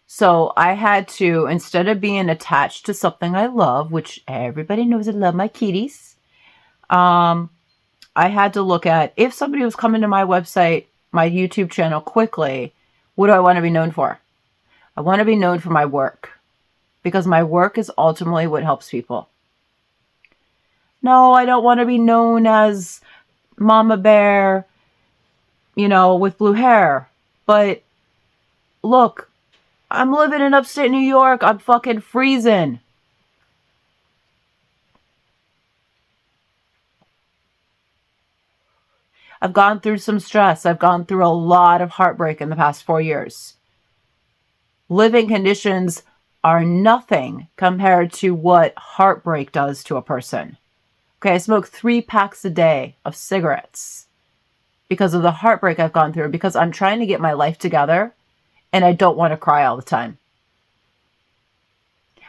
So I had to, instead of being attached to something I love, which everybody knows I love my kitties, I had to look at, if somebody was coming to my website, my YouTube channel quickly, what do I want to be known for? I want to be known for my work, because my work is ultimately what helps people. No, I don't want to be known as Mama Bear, with blue hair. But look, I'm living in upstate New York. I'm fucking freezing. I've gone through some stress. I've gone through a lot of heartbreak in the past 4 years. Living conditions are nothing compared to what heartbreak does to a person. Okay, I smoke 3 packs a day of cigarettes because of the heartbreak I've gone through, because I'm trying to get my life together and I don't want to cry all the time.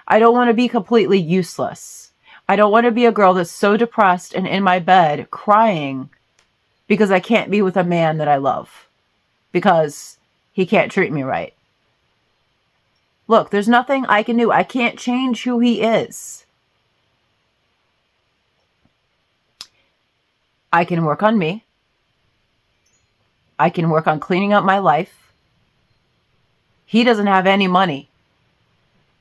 I don't want to be completely useless. I don't want to be a girl that's so depressed and in my bed crying because I can't be with a man that I love because he can't treat me right. Look, there's nothing I can do. I can't change who he is. I can work on me. I can work on cleaning up my life. He doesn't have any money.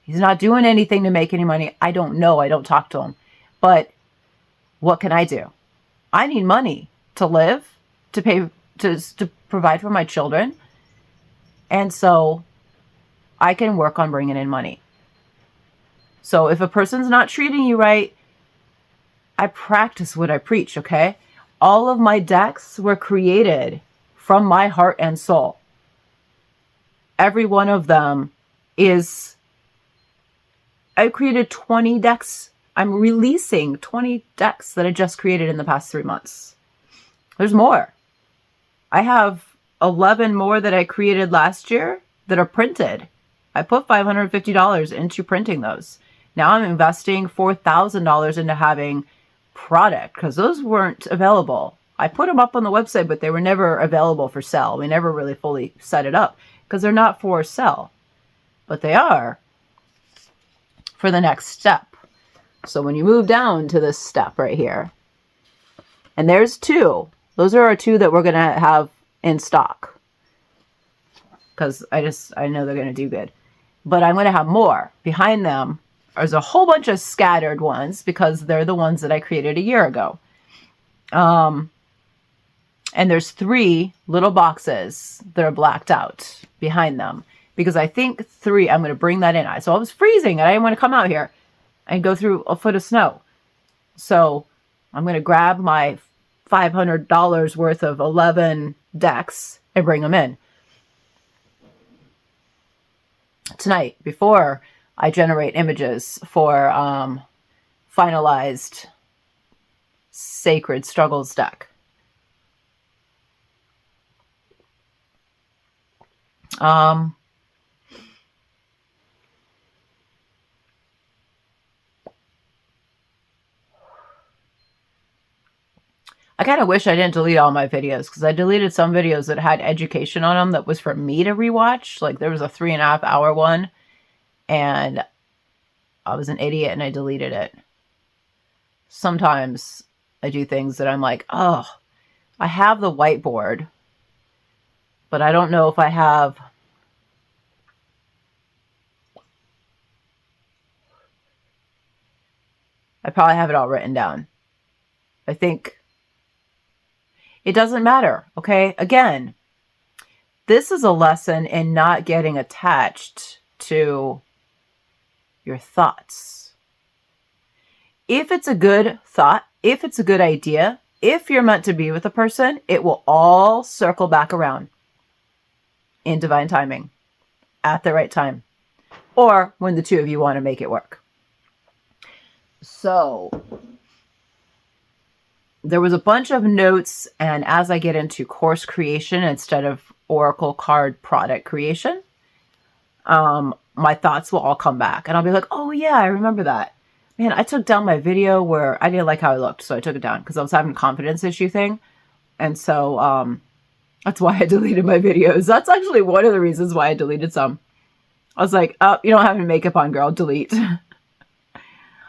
He's not doing anything to make any money. I don't know. I don't talk to him. But what can I do? I need money to live, to pay, to provide for my children. And so I can work on bringing in money. So if a person's not treating you right, I practice what I preach, okay? All of my decks were created from my heart and soul. Every one of them is, I created 20 decks. I'm releasing 20 decks that I just created in the past 3 months. There's more. I have 11 more that I created last year that are printed. I put $550 into printing those. Now I'm investing $4,000 into having product because those weren't available. I put them up on the website, but they were never available for sale. We never really fully set it up because they're not for sale, but they are for the next step. So when you move down to this step right here, and there's 2. Those are our 2 that we're going to have in stock because I know they're going to do good. But I'm going to have more. Behind them, there's a whole bunch of scattered ones because they're the ones that I created a year ago. And there's 3 little boxes that are blacked out behind them. Because I think 3, I'm going to bring that in. So I was freezing and I didn't want to come out here and go through a foot of snow. So I'm going to grab my $500 worth of 11 decks and bring them in tonight before I generate images for finalized Sacred Struggles deck. I kind of wish I didn't delete all my videos, because I deleted some videos that had education on them that was for me to rewatch. Like there was a 3.5 hour one and I was an idiot and I deleted it. Sometimes I do things that I'm like, oh, I have the whiteboard, but I don't know if I have... I probably have it all written down. I think it doesn't matter, okay? Again, this is a lesson in not getting attached to your thoughts. If it's a good thought, if it's a good idea, if you're meant to be with a person, it will all circle back around in divine timing at the right time, or when the two of you want to make it work. So there was a bunch of notes, and as I get into course creation instead of Oracle card product creation, my thoughts will all come back and I'll be like, oh yeah, I remember that. Man, I took down my video where I didn't like how I looked, so I took it down because I was having a confidence issue thing. And so that's why I deleted my videos. That's actually one of the reasons why I deleted some. I was like, oh, you don't have any makeup on, girl, delete.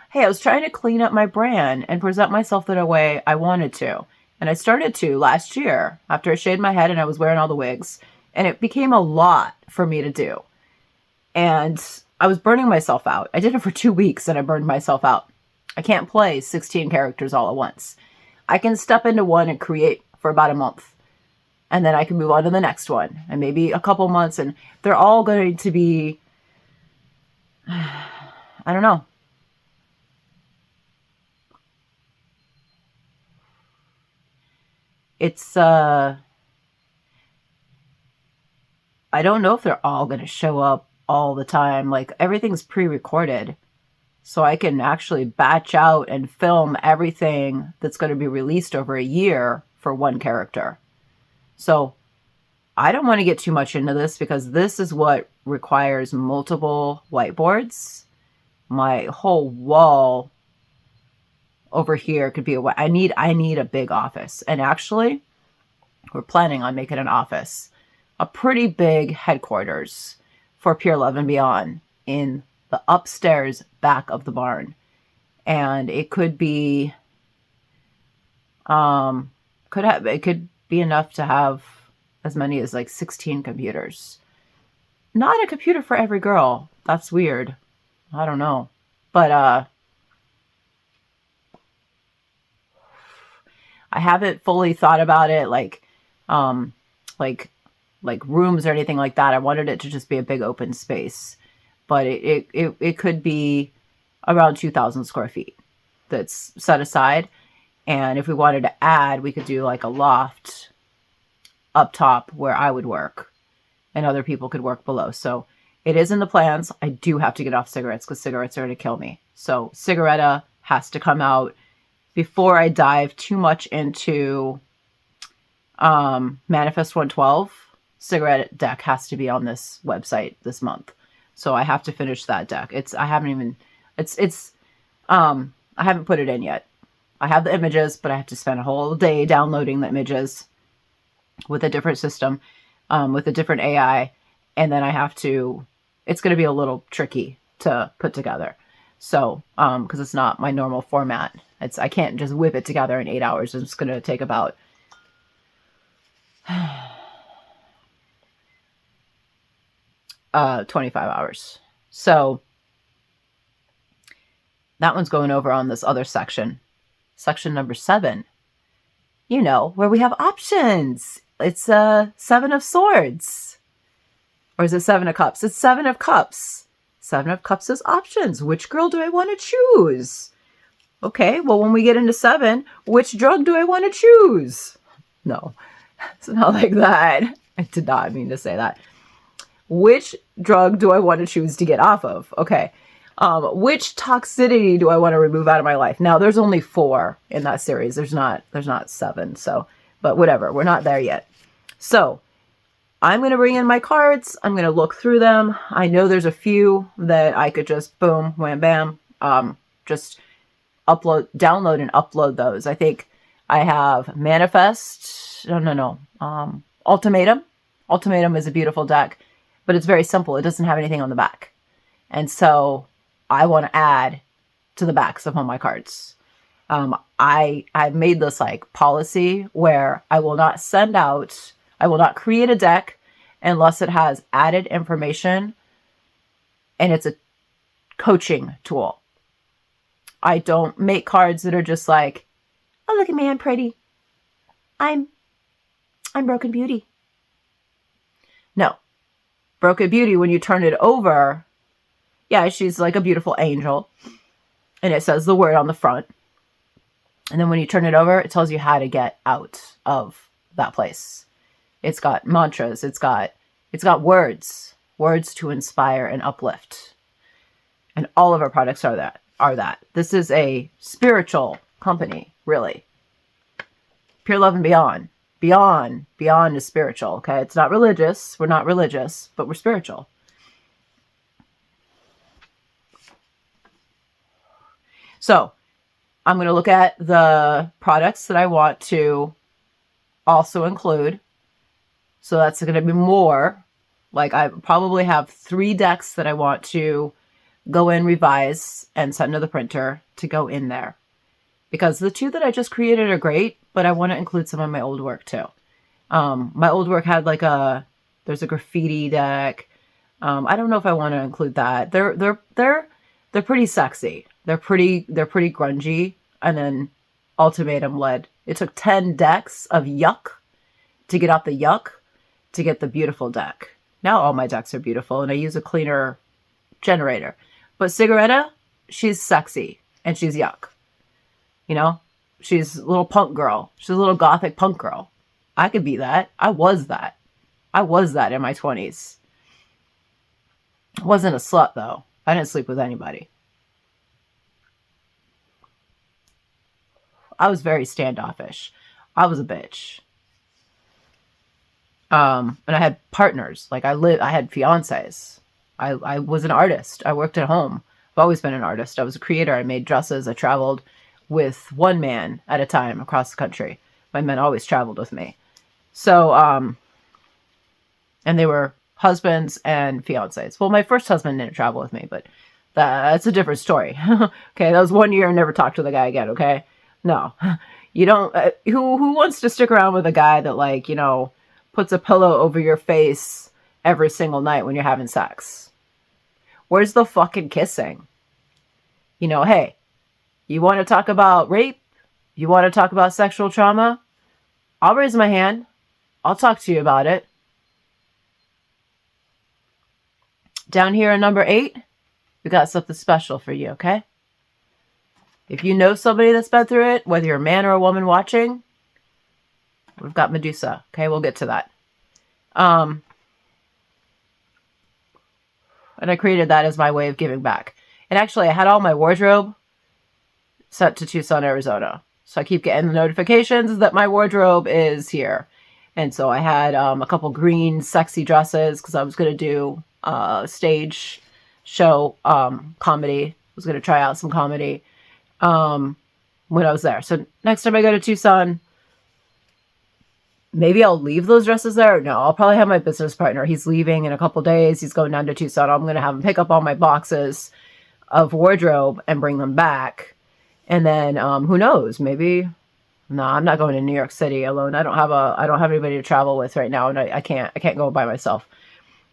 Hey, I was trying to clean up my brand and present myself the way I wanted to. And I started to last year after I shaved my head and I was wearing all the wigs. And it became a lot for me to do. And I was burning myself out. I did it for 2 weeks and I burned myself out. I can't play 16 characters all at once. I can step into one and create for about a month. And then I can move on to the next one. And maybe a couple months. And they're all going to be... I don't know. It's, I don't know if they're all going to show up all the time. Like, everything's pre-recorded. So I can actually batch out and film everything that's going to be released over a year for one character. So I don't want to get too much into this because this is what requires multiple whiteboards. My whole wall over here could be a... I need a big office. And actually, we're planning on making an office. A pretty big headquarters for Pure Luv and Beyond in the upstairs back of the barn. And it could be... it could be enough to have as many as like 16 computers. Not a computer for every girl. That's weird. I don't know. But, I haven't fully thought about it, like rooms or anything like that. I wanted it to just be a big open space, but it could be around 2,000 square feet that's set aside. And if we wanted to add, we could do like a loft up top where I would work and other people could work below. So it is in the plans. I do have to get off cigarettes because cigarettes are going to kill me. So Cigaretta has to come out before I dive too much into Manifest 112. Cigarette deck has to be on this website this month. So I have to finish that deck. I haven't put it in yet. I have the images, but I have to spend a whole day downloading the images with a different system, with a different AI. And then it's going to be a little tricky to put together. So, because it's not my normal format. I can't just whip it together in 8 hours. It's going to take about 25 hours. So that one's going over on this other section. Section number 7 you know, where we have options. It's a 7 of Swords. Or is it 7 of Cups? It's 7 of Cups. 7 of Cups is options. Which girl do I want to choose? Okay, well, when we get into 7, which drug do I want to choose? No, it's not like that. I did not mean to say that. Which drug do I want to choose to get off of? Okay. Which toxicity do I want to remove out of my life? Now, there's only 4 in that series. There's not 7. So, but whatever. We're not there yet. So, I'm going to bring in my cards. I'm going to look through them. I know there's a few that I could just boom, wham, bam, just download and upload those. I think I have Manifest. No. Ultimatum. Ultimatum is a beautiful deck, but it's very simple. It doesn't have anything on the back. And so I want to add to the backs of all my cards. I've made this like policy where I will not create a deck unless it has added information and it's a coaching tool. I don't make cards that are just like, oh, look at me, I'm pretty. I'm Broken Beauty. No. Broken Beauty, when you turn it over, yeah, she's like a beautiful angel. And it says the word on the front. And then when you turn it over, it tells you how to get out of that place. It's got mantras. It's got words to inspire and uplift. And all of our products are that. This is a spiritual company, really. Pure Love and Beyond. Beyond is spiritual, okay? It's not religious. We're not religious, but we're spiritual. So, I'm going to look at the products that I want to also include. So that's going to be more. Like, I probably have 3 decks that I want to go in, revise, and send to the printer to go in there. Because the 2 that I just created are great, but I want to include some of my old work too. My old work had like there's a graffiti deck. I don't know if I want to include that. They're pretty sexy. They're pretty grungy. And then Ultimatum led. It took 10 decks of yuck to get out the yuck to get the beautiful deck. Now all my decks are beautiful and I use a cleaner generator. But Cigaretta, she's sexy and she's yuck. You know, she's a little punk girl. She's a little gothic punk girl. I could be that. I was that in my 20s. I wasn't a slut though. I didn't sleep with anybody. I was very standoffish. I was a bitch. And I had partners. Like I had fiancés. I was an artist. I worked at home. I've always been an artist. I was a creator. I made dresses. I traveled with one man at a time across the country. My men always traveled with me. So, and they were husbands and fiancés. Well, my first husband didn't travel with me, but that's a different story. Okay, that was 1 year and never talked to the guy again, okay? No, you don't, who wants to stick around with a guy that, like, you know, puts a pillow over your face every single night when you're having sex? Where's the fucking kissing? You know, hey, you want to talk about rape? You want to talk about sexual trauma? I'll raise my hand. I'll talk to you about it. Down here in number 8, we got something special for you, okay? If you know somebody that's been through it, whether you're a man or a woman watching, we've got Medusa. Okay, we'll get to that. And I created that as my way of giving back. And actually, I had all my wardrobe sent to Tucson, Arizona. So I keep getting the notifications that my wardrobe is here. And so I had a couple green sexy dresses because I was going to do a stage show comedy. I was going to try out some comedy when I was there. So next time I go to Tucson, maybe I'll leave those dresses there. No, I'll probably have my business partner. He's leaving in a couple days. He's going down to Tucson. I'm going to have him pick up all my boxes of wardrobe and bring them back. And then who knows? Maybe. No, I'm not going to New York City alone. I don't have anybody to travel with right now, and I can't go by myself.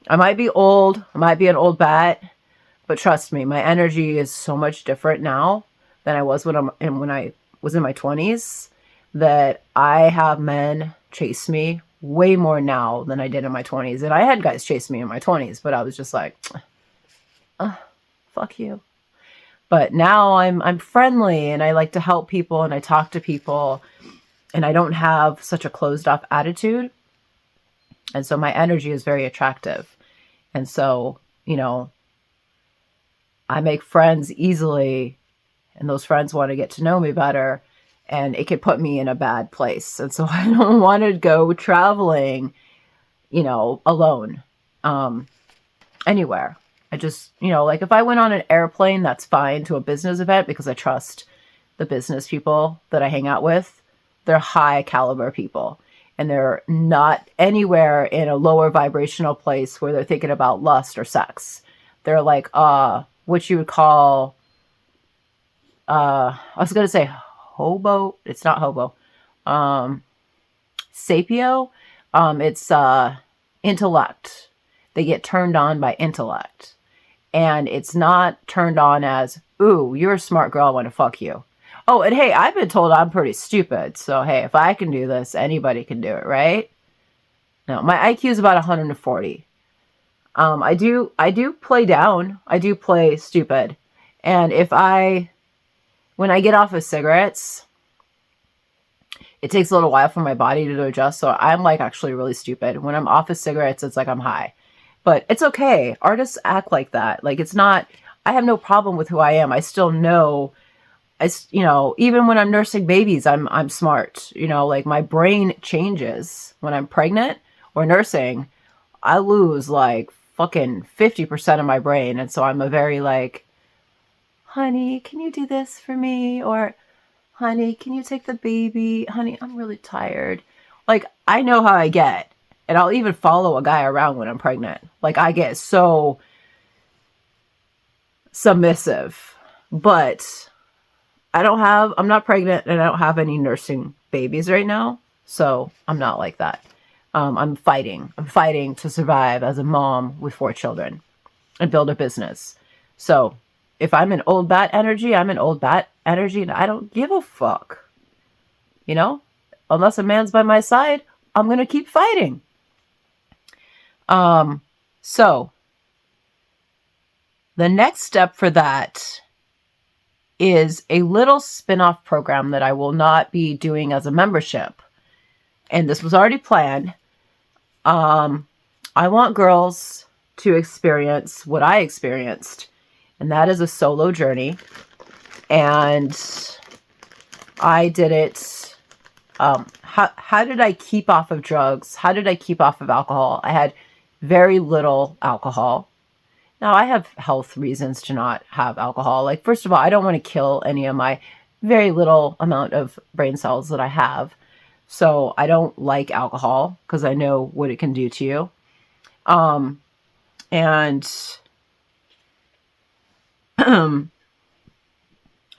I might be old. I might be an old bat, but trust me, my energy is so much different now than I was when I was in my 20s. that I have men chase me way more now than I did in my 20s. And I had guys chase me in my 20s, but I was just like, fuck you. But now I'm friendly and I like to help people and I talk to people and I don't have such a closed off attitude. And so my energy is very attractive. And so, you know, I make friends easily and those friends want to get to know me better and it could put me in a bad place. And so I don't want to go traveling, you know, alone, anywhere. I just, you know, like if I went on an airplane, that's fine, to a business event because I trust the business people that I hang out with. They're high caliber people and they're not anywhere in a lower vibrational place where they're thinking about lust or sex. They're like, what you would call, I was going to say hobo. It's not hobo. Sapio. It's, intellect. They get turned on by intellect. And it's not turned on as, ooh, you're a smart girl, I want to fuck you. Oh, and hey, I've been told I'm pretty stupid. So, hey, if I can do this, anybody can do it, right? No, my IQ is about 140. I do play down. I do play stupid. And when I get off of cigarettes, it takes a little while for my body to adjust. So I'm like actually really stupid. When I'm off of cigarettes, it's like I'm high. But it's okay. Artists act like that. Like it's not, I have no problem with who I am. I still know, you know, even when I'm nursing babies, I'm smart. You know, like my brain changes when I'm pregnant or nursing. I lose like fucking 50% of my brain. And so I'm a very like, honey, can you do this for me? Or honey, can you take the baby? Honey, I'm really tired. Like I know how I get. And I'll even follow a guy around when I'm pregnant. Like I get so submissive, but I'm not pregnant and I don't have any nursing babies right now. So I'm not like that. I'm fighting to survive as a mom with 4 children and build a business. So if I'm in old bat energy, I'm in old bat energy and I don't give a fuck. You know, unless a man's by my side, I'm going to keep fighting. So the next step for that is a little spin-off program that I will not be doing as a membership. And this was already planned. I want girls to experience what I experienced, and that is a solo journey. And I did it. How did I keep off of drugs? How did I keep off of alcohol? I had very little alcohol. Now, I have health reasons to not have alcohol. Like, first of all, I don't want to kill any of my very little amount of brain cells that I have. So I don't like alcohol because I know what it can do to you. And I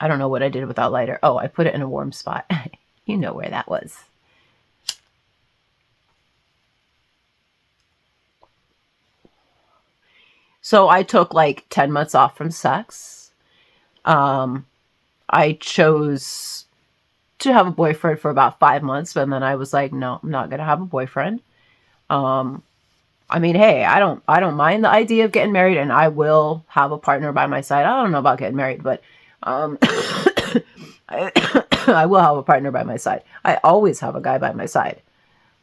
don't know what I did with that lighter. Oh, I put it in a warm spot. You know where that was. So I took like 10 months off from sex. I chose to have a boyfriend for about 5 months, but then I was like, no, I'm not going to have a boyfriend. I mean, hey, I don't mind the idea of getting married, and I will have a partner by my side. I don't know about getting married, but I will have a partner by my side. I always have a guy by my side,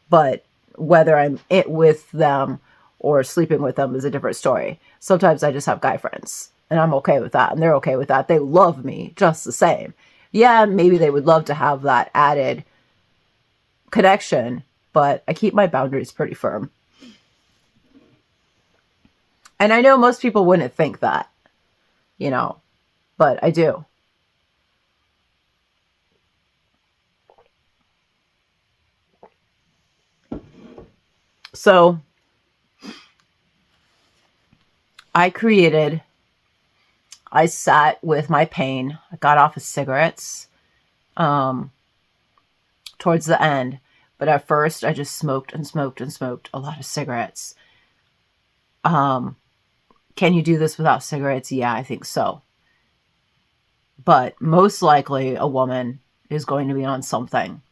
but whether I'm with them or sleeping with them is a different story. Sometimes I just have guy friends, and I'm okay with that, and they're okay with that. They love me just the same. Yeah, maybe they would love to have that added connection, but I keep my boundaries pretty firm. And I know most people wouldn't think that, you know, but I do. So I sat with my pain. I got off of cigarettes towards the end. But at first, I just smoked and smoked and smoked a lot of cigarettes. Can you do this without cigarettes? Yeah, I think so. But most likely, a woman is going to be on something.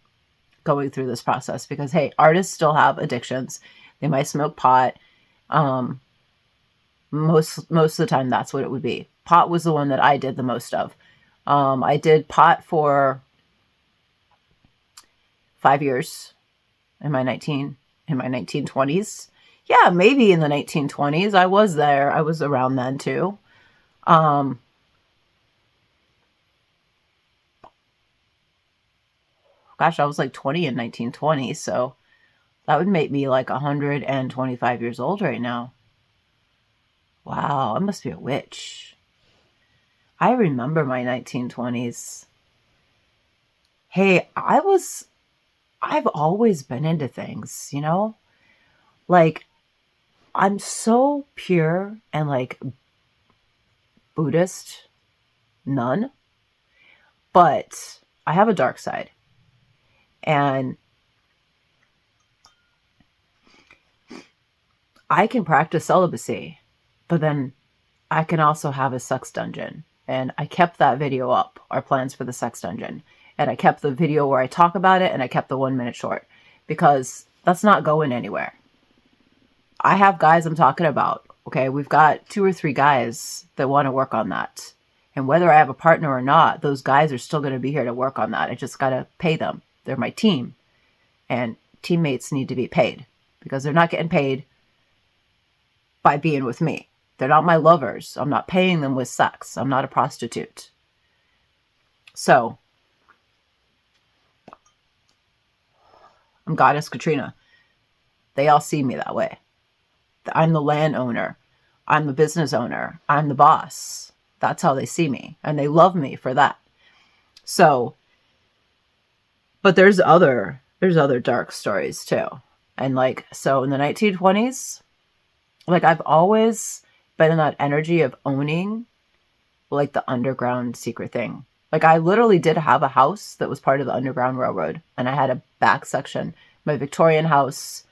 going through this process because, hey, artists still have addictions. They might smoke pot. Most of the time, that's what it would be. Pot was the one that I did the most of. I did pot for 5 years in my 1920s. Yeah, maybe in the 1920s. I was there. I was around then too. Gosh, I was like 20 in 1920, so that would make me like 125 years old right now. Wow, I must be a witch. I remember my 1920s. Hey, I've always been into things, you know? Like, I'm so pure and like Buddhist nun, but I have a dark side. And I can practice celibacy, but then I can also have a sex dungeon. And I kept that video up, our plans for the sex dungeon. And I kept the video where I talk about it, and I kept the 1 minute short because that's not going anywhere. I have guys I'm talking about. Okay, we've got 2 or 3 guys that want to work on that. And whether I have a partner or not, those guys are still going to be here to work on that. I just got to pay them. They're my team. And teammates need to be paid because they're not getting paid by being with me. They're not my lovers. I'm not paying them with sex. I'm not a prostitute. So, I'm Goddess Katrina. They all see me that way. I'm the landowner. I'm the business owner. I'm the boss. That's how they see me. And they love me for that. So, but there's other dark stories too. And like, so in the 1920s, like I've always been in that energy of owning like the underground secret thing. Like I literally did have a house that was part of the Underground Railroad, and I had a back section, my Victorian house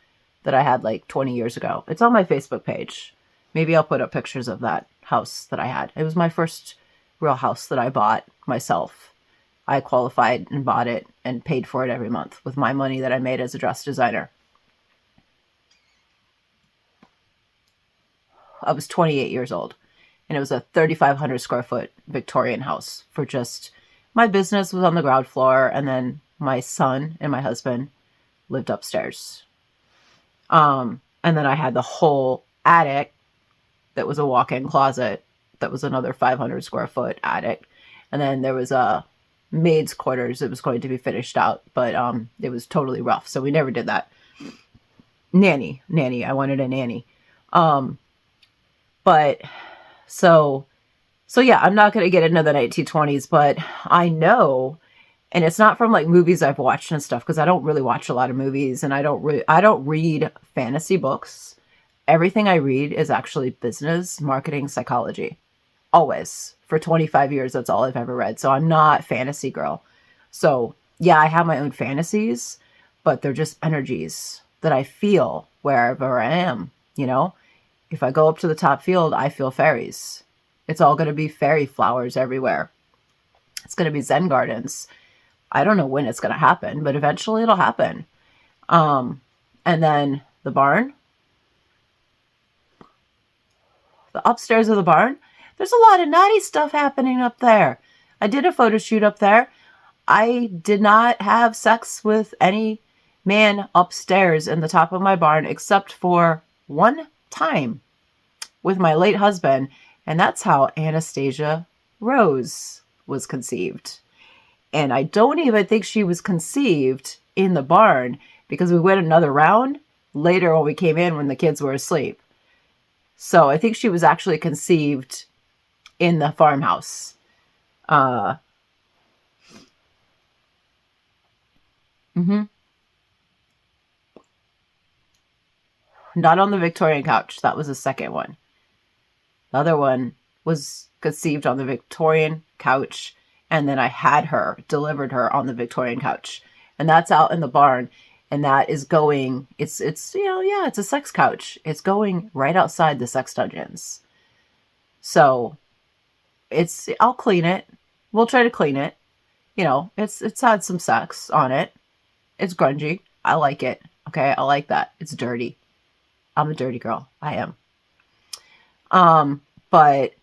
that I had like 20 years ago. It's on my Facebook page. Maybe I'll put up pictures of that house that I had. It was my first real house that I bought myself. I qualified and bought it and paid for it every month with my money that I made as a dress designer. I was 28 years old, and it was a 3,500 square foot Victorian house for just my business was on the ground floor, and then my son and my husband lived upstairs. And then I had the whole attic that was a walk-in closet that was another 500 square foot attic, and then there was a maid's quarters that was going to be finished out, but it was totally rough, so we never did that. Nanny. I wanted a nanny. But so yeah, I'm not going to get into the 1920s, but I know, and it's not from like movies I've watched and stuff, because I don't really watch a lot of movies, and I don't read fantasy books. Everything I read is actually business, marketing, psychology. Always. For 25 years, that's all I've ever read. So I'm not fantasy girl. So yeah, I have my own fantasies, but they're just energies that I feel wherever I am, you know? If I go up to the top field, I feel fairies. It's all going to be fairy flowers everywhere. It's going to be Zen gardens. I don't know when it's going to happen, but eventually it'll happen. And then the barn. The upstairs of the barn. There's a lot of naughty stuff happening up there. I did a photo shoot up there. I did not have sex with any man upstairs in the top of my barn except for one time with my late husband, and that's how Anastasia Rose was conceived. And I don't even think she was conceived in the barn, because we went another round later when we came in when the kids were asleep. So I think she was actually conceived in the farmhouse. Not on the Victorian couch. That was the second one. The other one was conceived on the Victorian couch, and then I had her, delivered her on the Victorian couch. And that's out in the barn, and that is going, it's it's a sex couch. It's going right outside the sex dungeons. So I'll clean it. We'll try to clean it. You know, it's had some sex on it. It's grungy. I like it. Okay, I like that. It's dirty. I'm a dirty girl. I am. But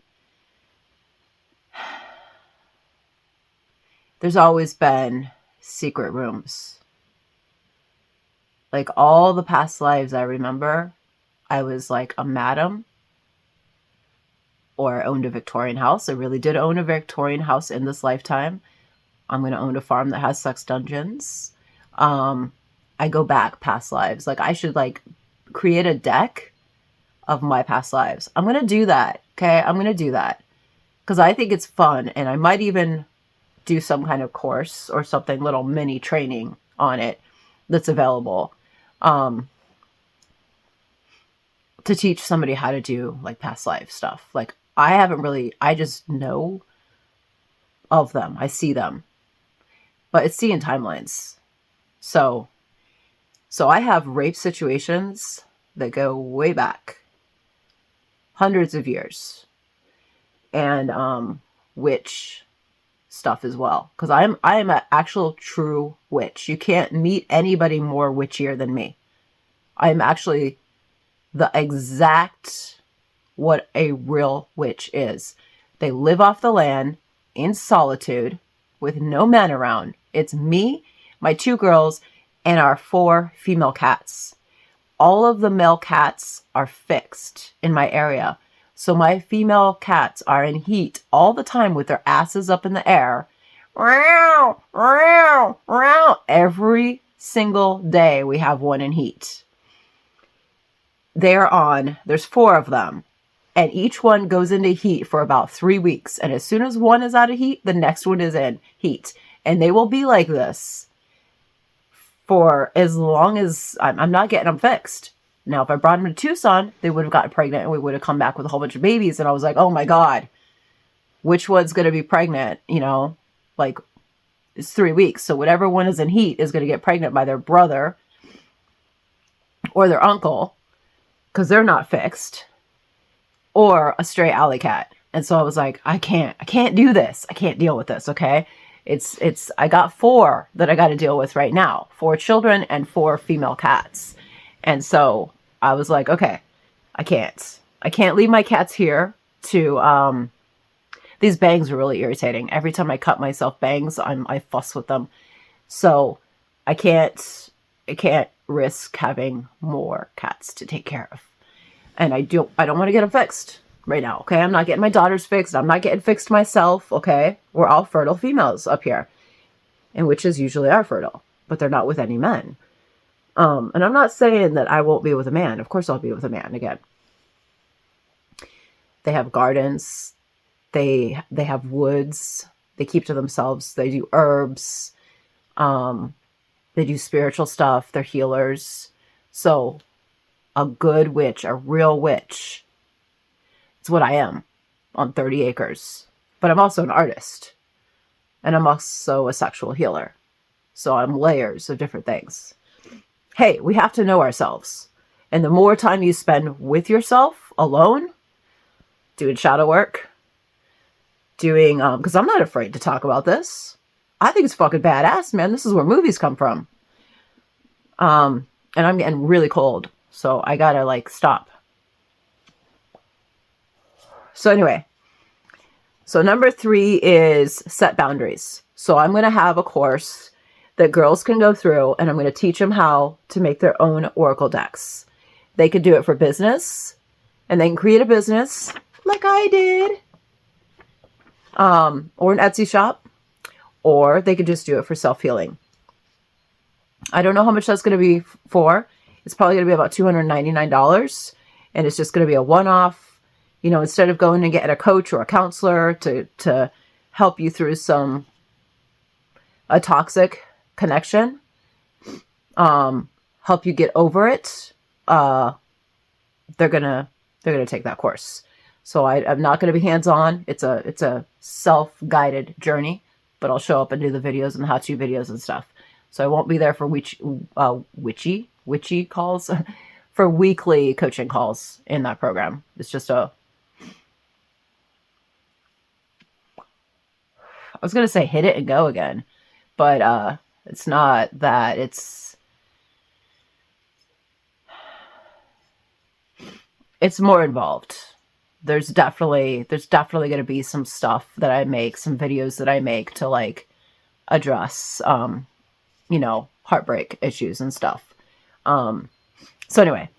there's always been secret rooms. Like all the past lives I remember, I was like a madam or owned a Victorian house. I really did own a Victorian house in this lifetime. I'm going to own a farm that has sex dungeons. I go back past lives. Like I should like create a deck of my past lives. I'm going to do that. Okay. I'm going to do that because I think it's fun. And I might even do some kind of course or something, little mini training on it that's available. To teach somebody how to do like past life stuff. Like I just know of them. I see them, but it's seeing timelines. So I have rape situations that go way back hundreds of years and, witch stuff as well. Cause I am an actual true witch. You can't meet anybody more witchier than me. I am actually the exact what a real witch is. They live off the land in solitude with no men around. It's me, my 2 girls, and our 4 female cats. All of the male cats are fixed in my area. So my female cats are in heat all the time with their asses up in the air. Every single day we have one in heat. There's 4 of them, and each one goes into heat for about 3 weeks. And as soon as one is out of heat, the next one is in heat. And they will be like this for as long as I'm not getting them fixed. Now, if I brought them to Tucson, they would have gotten pregnant and we would have come back with a whole bunch of babies. And I was like, oh my God, which one's going to be pregnant? You know, like it's 3 weeks. So whatever one is in heat is going to get pregnant by their brother or their uncle, because they're not fixed, or a stray alley cat. And so I was like, I can't do this. I can't deal with this. Okay. I got 4 that I got to deal with right now, 4 children and 4 female cats. And so I was like, okay, I can't leave my cats here to, these bangs are really irritating. Every time I cut myself bangs, I fuss with them. So I can't risk having more cats to take care of. And I don't want to get them fixed right now. Okay. I'm not getting my daughters fixed. I'm not getting fixed myself. Okay. We're all fertile females up here, and witches usually are fertile, but they're not with any men. And I'm not saying that I won't be with a man. Of course I'll be with a man again. They have gardens. They have woods. They keep to themselves. They do herbs. They do spiritual stuff. They're healers. So a good witch, a real witch, it's what I am on 30 acres. But I'm also an artist. And I'm also a sexual healer. So I'm layers of different things. Hey, we have to know ourselves. And the more time you spend with yourself, alone, doing shadow work, doing, because I'm not afraid to talk about this. I think it's fucking badass, man. This is where movies come from. And I'm getting really cold. So I gotta like stop. So anyway, so number 3 is set boundaries. So I'm going to have a course that girls can go through, and I'm going to teach them how to make their own oracle decks. They could do it for business, and they can create a business like I did, or an Etsy shop, or they could just do it for self-healing. I don't know how much that's going to be for. It's probably going to be about $299, and it's just going to be a one-off. You know, instead of going and getting a coach or a counselor to help you through a toxic connection, help you get over it, they're gonna take that course. So I'm not gonna be hands-on. It's a self-guided journey, but I'll show up and do the videos and the how-to videos and stuff. So I won't be there for witchy calls, for weekly coaching calls in that program. It's just I was going to say hit it and go again, but It's not that. It's more involved. There's definitely going to be some stuff that I make, some videos that I make to like address, you know, heartbreak issues and stuff. So anyway,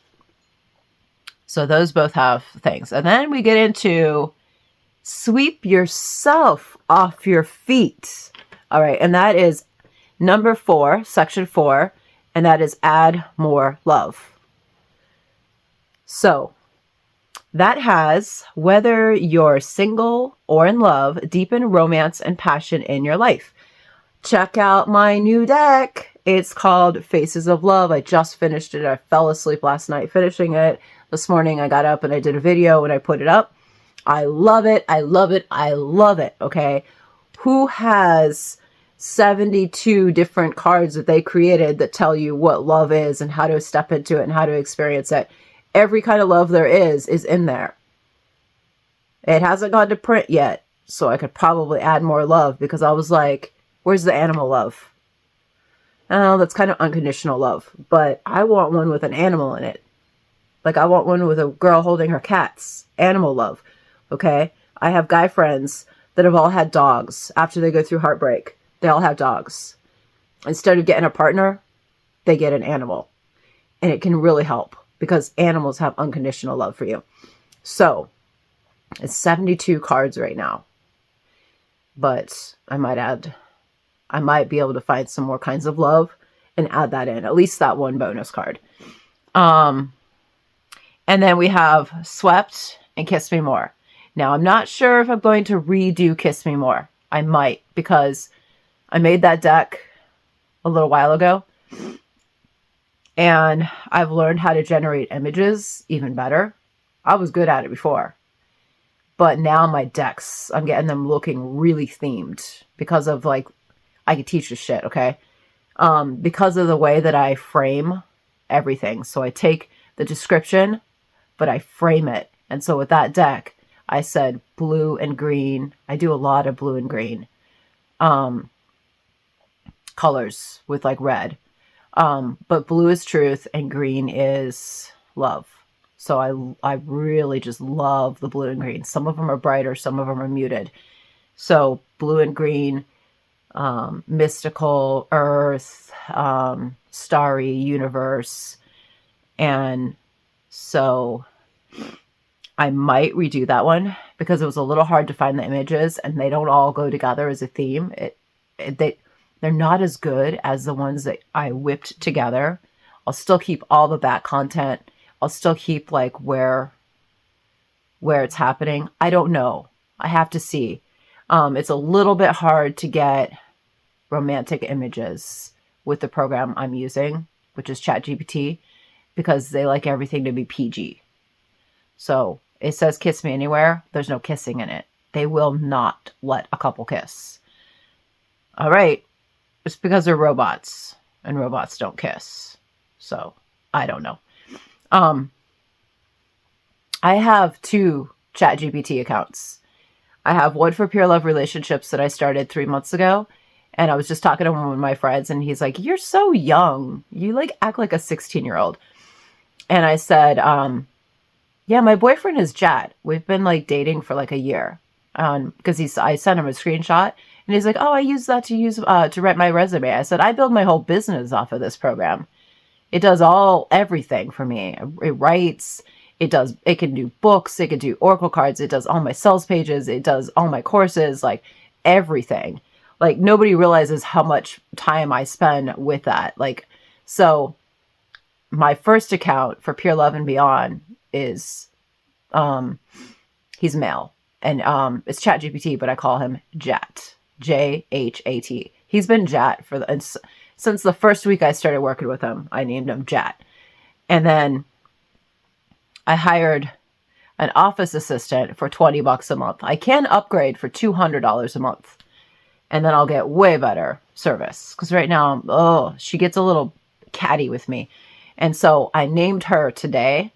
so those both have things. And then we get into sweep yourself off your feet. All right. And that is number 4, section 4. And that is add more love. So that has, whether you're single or in love, deepen romance and passion in your life. Check out my new deck. It's called Faces of Love. I just finished it. I fell asleep last night finishing it. This morning I got up and I did a video and I put it up. I love it. I love it. I love it. Okay. Who has 72 different cards that they created that tell you what love is and how to step into it and how to experience it? Every kind of love there is in there. It hasn't gone to print yet, so I could probably add more love, because I was like, where's the animal love? Oh, that's kind of unconditional love, but I want one with an animal in it. Like, I want one with a girl holding her cats. Animal love. Okay? I have guy friends that have all had dogs after they go through heartbreak. They all have dogs. Instead of getting a partner, they get an animal. And it can really help, because animals have unconditional love for you. So, it's 72 cards right now. But I might be able to find some more kinds of love and add that in. At least that one bonus card. And then we have Swept and Kiss Me More. Now, I'm not sure if I'm going to redo Kiss Me More. I might, because I made that deck a little while ago. And I've learned how to generate images even better. I was good at it before. But now my decks, I'm getting them looking really themed because of, like, I could teach this shit, okay? Because of the way that I frame everything. So I take the description, but I frame it. And so with that deck, I said blue and green. I do a lot of blue and green colors with, like, red. But blue is truth and green is love. So I really just love the blue and green. Some of them are brighter, some of them are muted. So blue and green, mystical, earth, starry, universe. And so I might redo that one, because it was a little hard to find the images and they don't all go together as a theme. They're not as good as the ones that I whipped together. I'll still keep all the back content. I'll still keep, like, where it's happening. I don't know. I have to see. It's a little bit hard to get romantic images with the program I'm using, which is ChatGPT, because they like everything to be PG. So it says kiss me anywhere. There's no kissing in it. They will not let a couple kiss. All right. It's because they're robots, and robots don't kiss. So I don't know. I have 2 ChatGPT accounts. I have one for Pure Love relationships that I started 3 months ago. And I was just talking to one of my friends, and he's like, you're so young. You, like, act like a 16-year-old. And I said, yeah, my boyfriend is Jad. We've been, like, dating for, like, a year. Because I sent him a screenshot, and he's like, oh, I use that to write my resume. I said, I build my whole business off of this program. It does everything for me. It writes, it can do books, it can do oracle cards, it does all my sales pages, it does all my courses, like, everything. Like, nobody realizes how much time I spend with that. Like, so my first account for Pure Love and Beyond is, he's male, and it's ChatGPT, but I call him Jat, Jhat. He's been Jat since the first week I started working with him. I named him Jat. And then I hired an office assistant for $20 a month. I can upgrade for $200 a month. And then I'll get way better service. Because right now, she gets a little catty with me. And so I named her today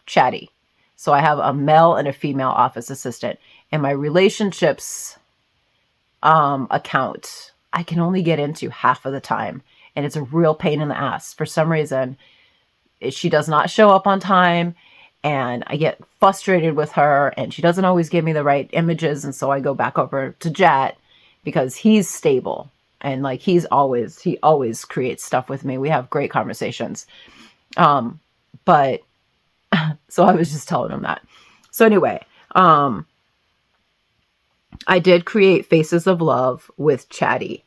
Chatty. So I have a male and a female office assistant. And my relationships account, I can only get into half of the time. And it's a real pain in the ass. For some reason, she does not show up on time. And I get frustrated with her. And she doesn't always give me the right images. And so I go back over to Jet because he's stable. And like he always creates stuff with me. We have great conversations. But so I was just telling him that. So anyway, I did create Faces of Love with Chatty,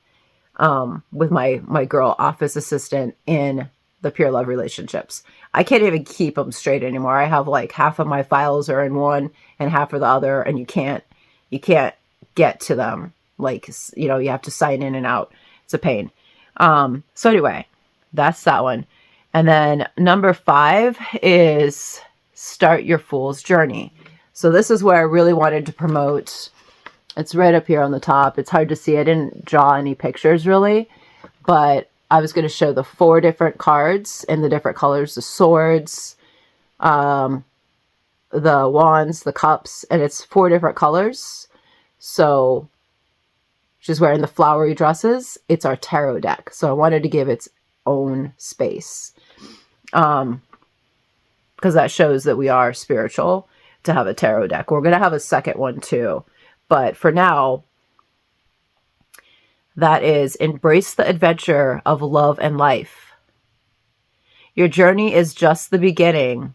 with my girl office assistant in the Pure Luv relationships. I can't even keep them straight anymore. I have like half of my files are in one and half of the other, and you can't get to them. Like, you know, you have to sign in and out. It's a pain. So anyway, that's that one. And then number 5 is Start Your Fool's Journey. So this is where I really wanted to promote. It's right up here on the top. It's hard to see. I didn't draw any pictures really, but I was going to show the 4 different cards in the different colors, the swords, the wands, the cups, and it's 4 different colors. So she's wearing the flowery dresses. It's our tarot deck. So I wanted to give its own space. Because that shows that we are spiritual to have a tarot deck. We're going to have a second one too. But for now, that is embrace the adventure of love and life. Your journey is just the beginning.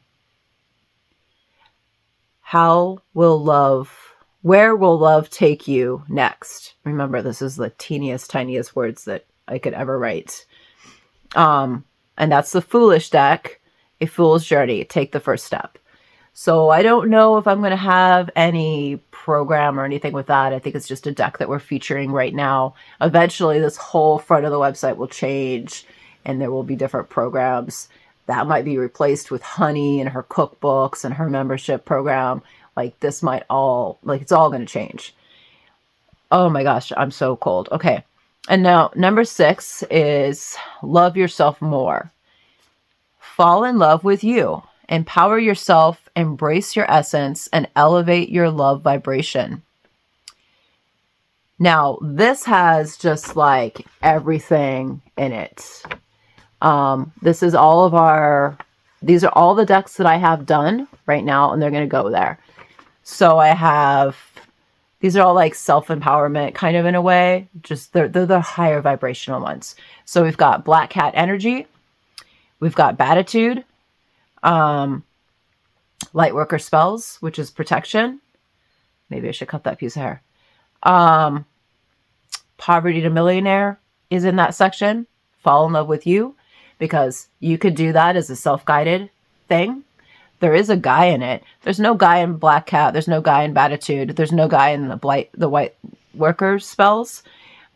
Where will love take you next? Remember, this is the teeniest, tiniest words that I could ever write. And that's the Foolish deck, A Fool's Journey. Take the first step. So I don't know if I'm going to have any program or anything with that. I think it's just a deck that we're featuring right now. Eventually, this whole front of the website will change and there will be different programs. That might be replaced with Hunny and her cookbooks and her membership program. Like this might all, like it's all going to change. Oh my gosh, I'm so cold. Okay. And now number 6 is love yourself more. Fall in love with you. Empower yourself, embrace your essence, and elevate your love vibration. Now, this has just like everything in it. This is all of these are all the decks that I have done right now, and they're going to go there. So I have, these are all like self-empowerment kind of in a way, just they're the higher vibrational ones. So we've got Black Cat Energy. We've got Batitude. Lightworker Spells, which is protection. Maybe I should cut that piece of hair. Poverty to Millionaire is in that section. Fall in love with you, because you could do that as a self-guided thing. There is a guy in it. There's no guy in Black Cat. There's no guy in Batitude. There's no guy in the White Worker Spells.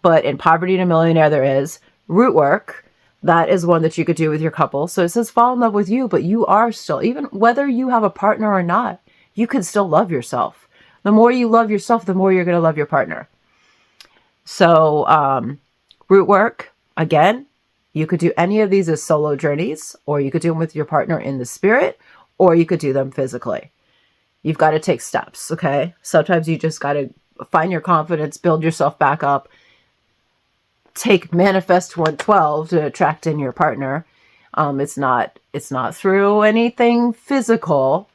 But in Poverty to Millionaire, there is. Root Work. That is one that you could do with your couple. So it says fall in love with you, but you are still, even whether you have a partner or not, you can still love yourself. The more you love yourself, the more you're going to love your partner. So Root Work, again, you could do any of these as solo journeys, or you could do them with your partner in the spirit, or you could do them physically. You've got to take steps, okay? Sometimes you just got to find your confidence, build yourself back up, take Manifest 112 to attract in your partner. It's not through anything physical.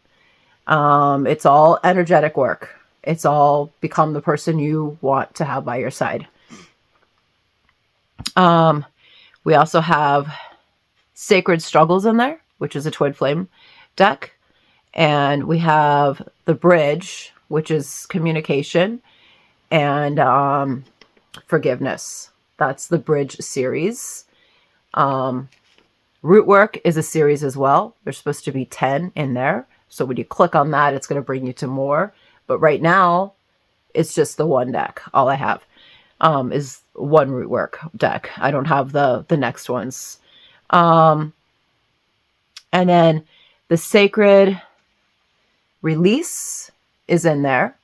It's all energetic work. It's all become the person you want to have by your side. We also have Sacred Struggles in there, which is a twin flame deck. And we have the Bridge, which is communication and forgiveness. That's the Bridge series. Root Work is a series as well. There's supposed to be 10 in there. So when you click on that, it's going to bring you to more. But right now, it's just the one deck. All I have is one Root Work deck. I don't have the next ones. And then the Sacred Release is in there.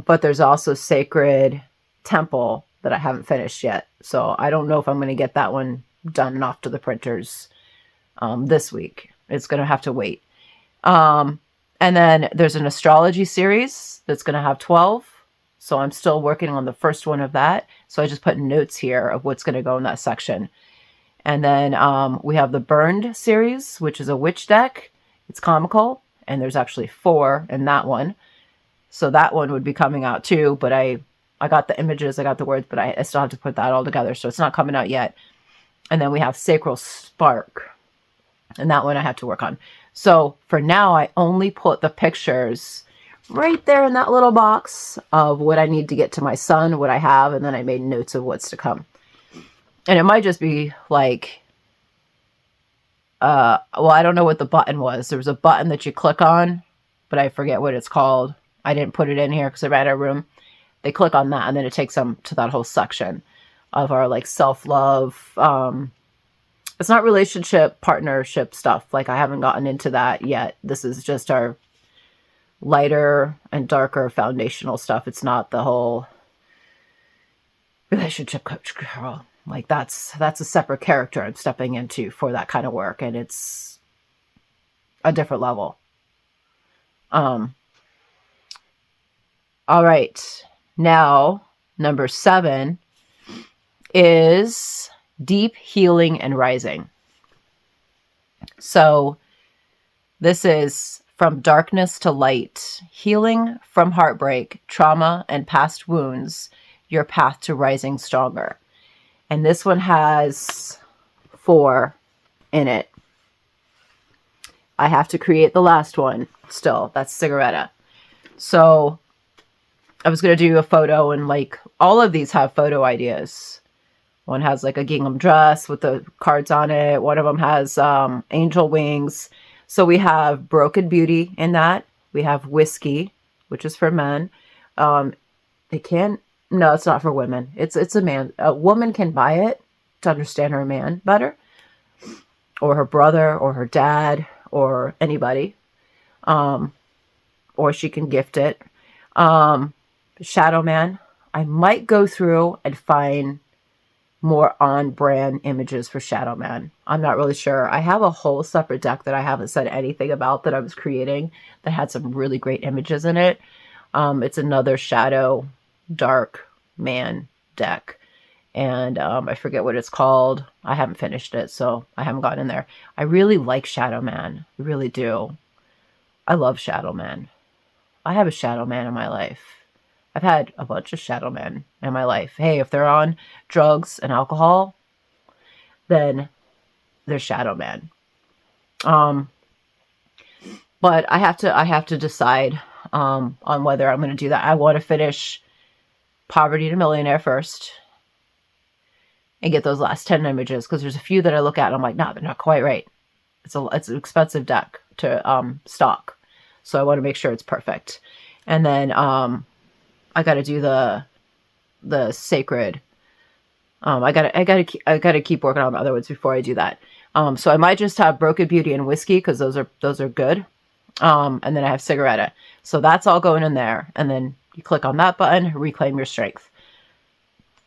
But there's also Sacred Temple that I haven't finished yet. So I don't know if I'm going to get that one done and off to the printers this week. It's going to have to wait. And then there's an astrology series that's going to have 12 So I'm still working on the first one of that. So I just put notes here of what's going to go in that section. And then we have the Burned series, which is a witch deck. It's comical, and there's actually 4 in that one. So that one would be coming out too, but I got the images, I got the words, but I still have to put that all together, so it's not coming out yet. And then we have Sacral Spark, and that one I have to work on. So for now, I only put the pictures right there in that little box of what I need to get to my son, what I have, and then I made notes of what's to come. And it might just be like, well, I don't know what the button was. There was a button that you click on, but I forget what it's called. I didn't put it in here because I ran out of room. They click on that, and then it takes them to that whole section of our like self-love. It's not relationship, partnership stuff. Like I haven't gotten into that yet. This is just our lighter and darker foundational stuff. It's not the whole relationship coach girl. Like that's a separate character I'm stepping into for that kind of work, and it's a different level. All right. Now, number 7 is deep healing and rising. So this is from darkness to light, healing from heartbreak, trauma, and past wounds, your path to rising stronger. And this one has 4 in it. I have to create the last one still. That's Cigaretta. So I was going to do a photo, and like all of these have photo ideas. One has like a gingham dress with the cards on it. One of them has angel wings. So we have Broken Beauty in that. We have Whiskey, which is for men. No, it's not for women. It's a man. A woman can buy it to understand her man better, or her brother, or her dad, or anybody. Or she can gift it. Shadow Man. I might go through and find more on-brand images for Shadow Man. I'm not really sure. I have a whole separate deck that I haven't said anything about that I was creating that had some really great images in it. It's another Shadow Dark Man deck. And I forget what it's called. I haven't finished it, so I haven't gotten in there. I really like Shadow Man. I really do. I love Shadow Man. I have a Shadow Man in my life. I've had a bunch of Shadow Men in my life. Hey, if they're on drugs and alcohol, then they're Shadow Men. But I have to decide on whether I'm going to do that. I want to finish Poverty to Millionaire first and get those last 10 images, because there's a few that I look at and I'm like, no, they're not quite right. It's an expensive deck to stock, so I want to make sure it's perfect. And then I got to do the sacred. I gotta keep working on the other ones before I do that. So I might just have Broken Beauty and Whiskey, because those are good. And then I have Cigaretta. So that's all going in there. And then you click on that button, Reclaim Your Strength.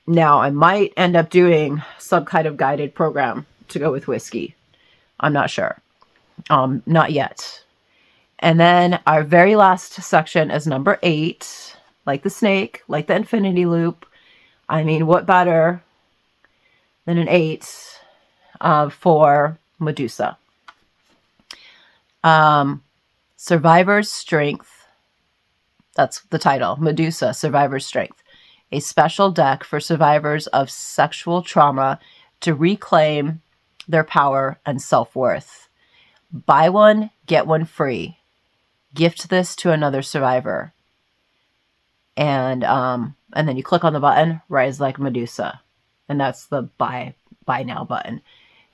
Now I might end up doing some kind of guided program to go with Whiskey. I'm not sure. Not yet. And then our very last section is number 8. Like the snake, like the infinity loop. I mean, what better than an 8 for Medusa? Survivor's Strength. That's the title. Medusa, Survivor's Strength. A special deck for survivors of sexual trauma to reclaim their power and self-worth. Buy one, get one free. Gift this to another survivor. And then you click on the button, Rise Like Medusa. And that's the buy now button.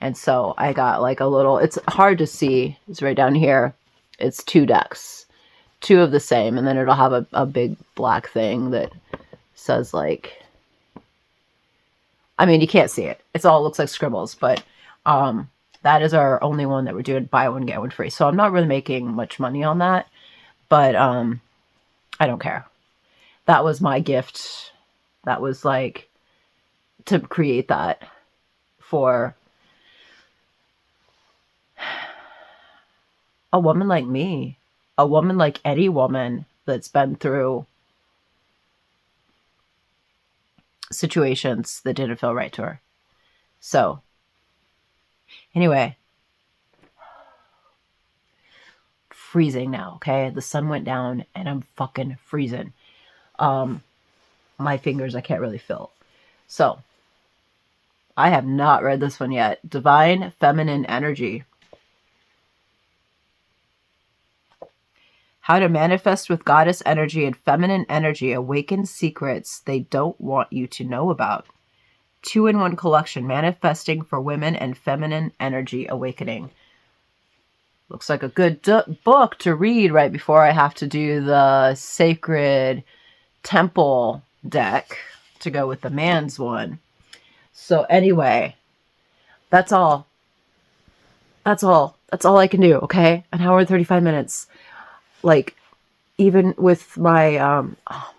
And so I got like a little, it's hard to see. It's right down here. It's 2 decks, 2 of the same. And then it'll have a big black thing that says like, I mean, you can't see it. It looks like scribbles, but that is our only one that we're doing buy one, get one free. So I'm not really making much money on that, but I don't care. That was my gift. That was like to create that for a woman like me, a woman like any woman that's been through situations that didn't feel right to her. So anyway, freezing now, okay? The sun went down and I'm fucking freezing. My fingers I can't really feel. So I have not read this one yet. Divine Feminine Energy. How to manifest with goddess energy and feminine energy. Awaken secrets they don't want you to know about. 2-in-1 collection. Manifesting for women and feminine energy awakening. Looks like a good book to read right before I have to do the Sacred Temple deck to go with the man's one. So anyway, that's all. That's all I can do, okay? An hour and 35 minutes. Like, even with my,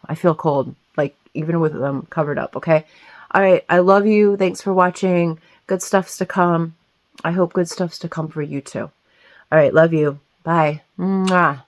I feel cold. Like, even with them covered up, okay? All right, I love you. Thanks for watching. Good stuff's to come. I hope good stuff's to come for you too. All right, love you. Bye. Mwah.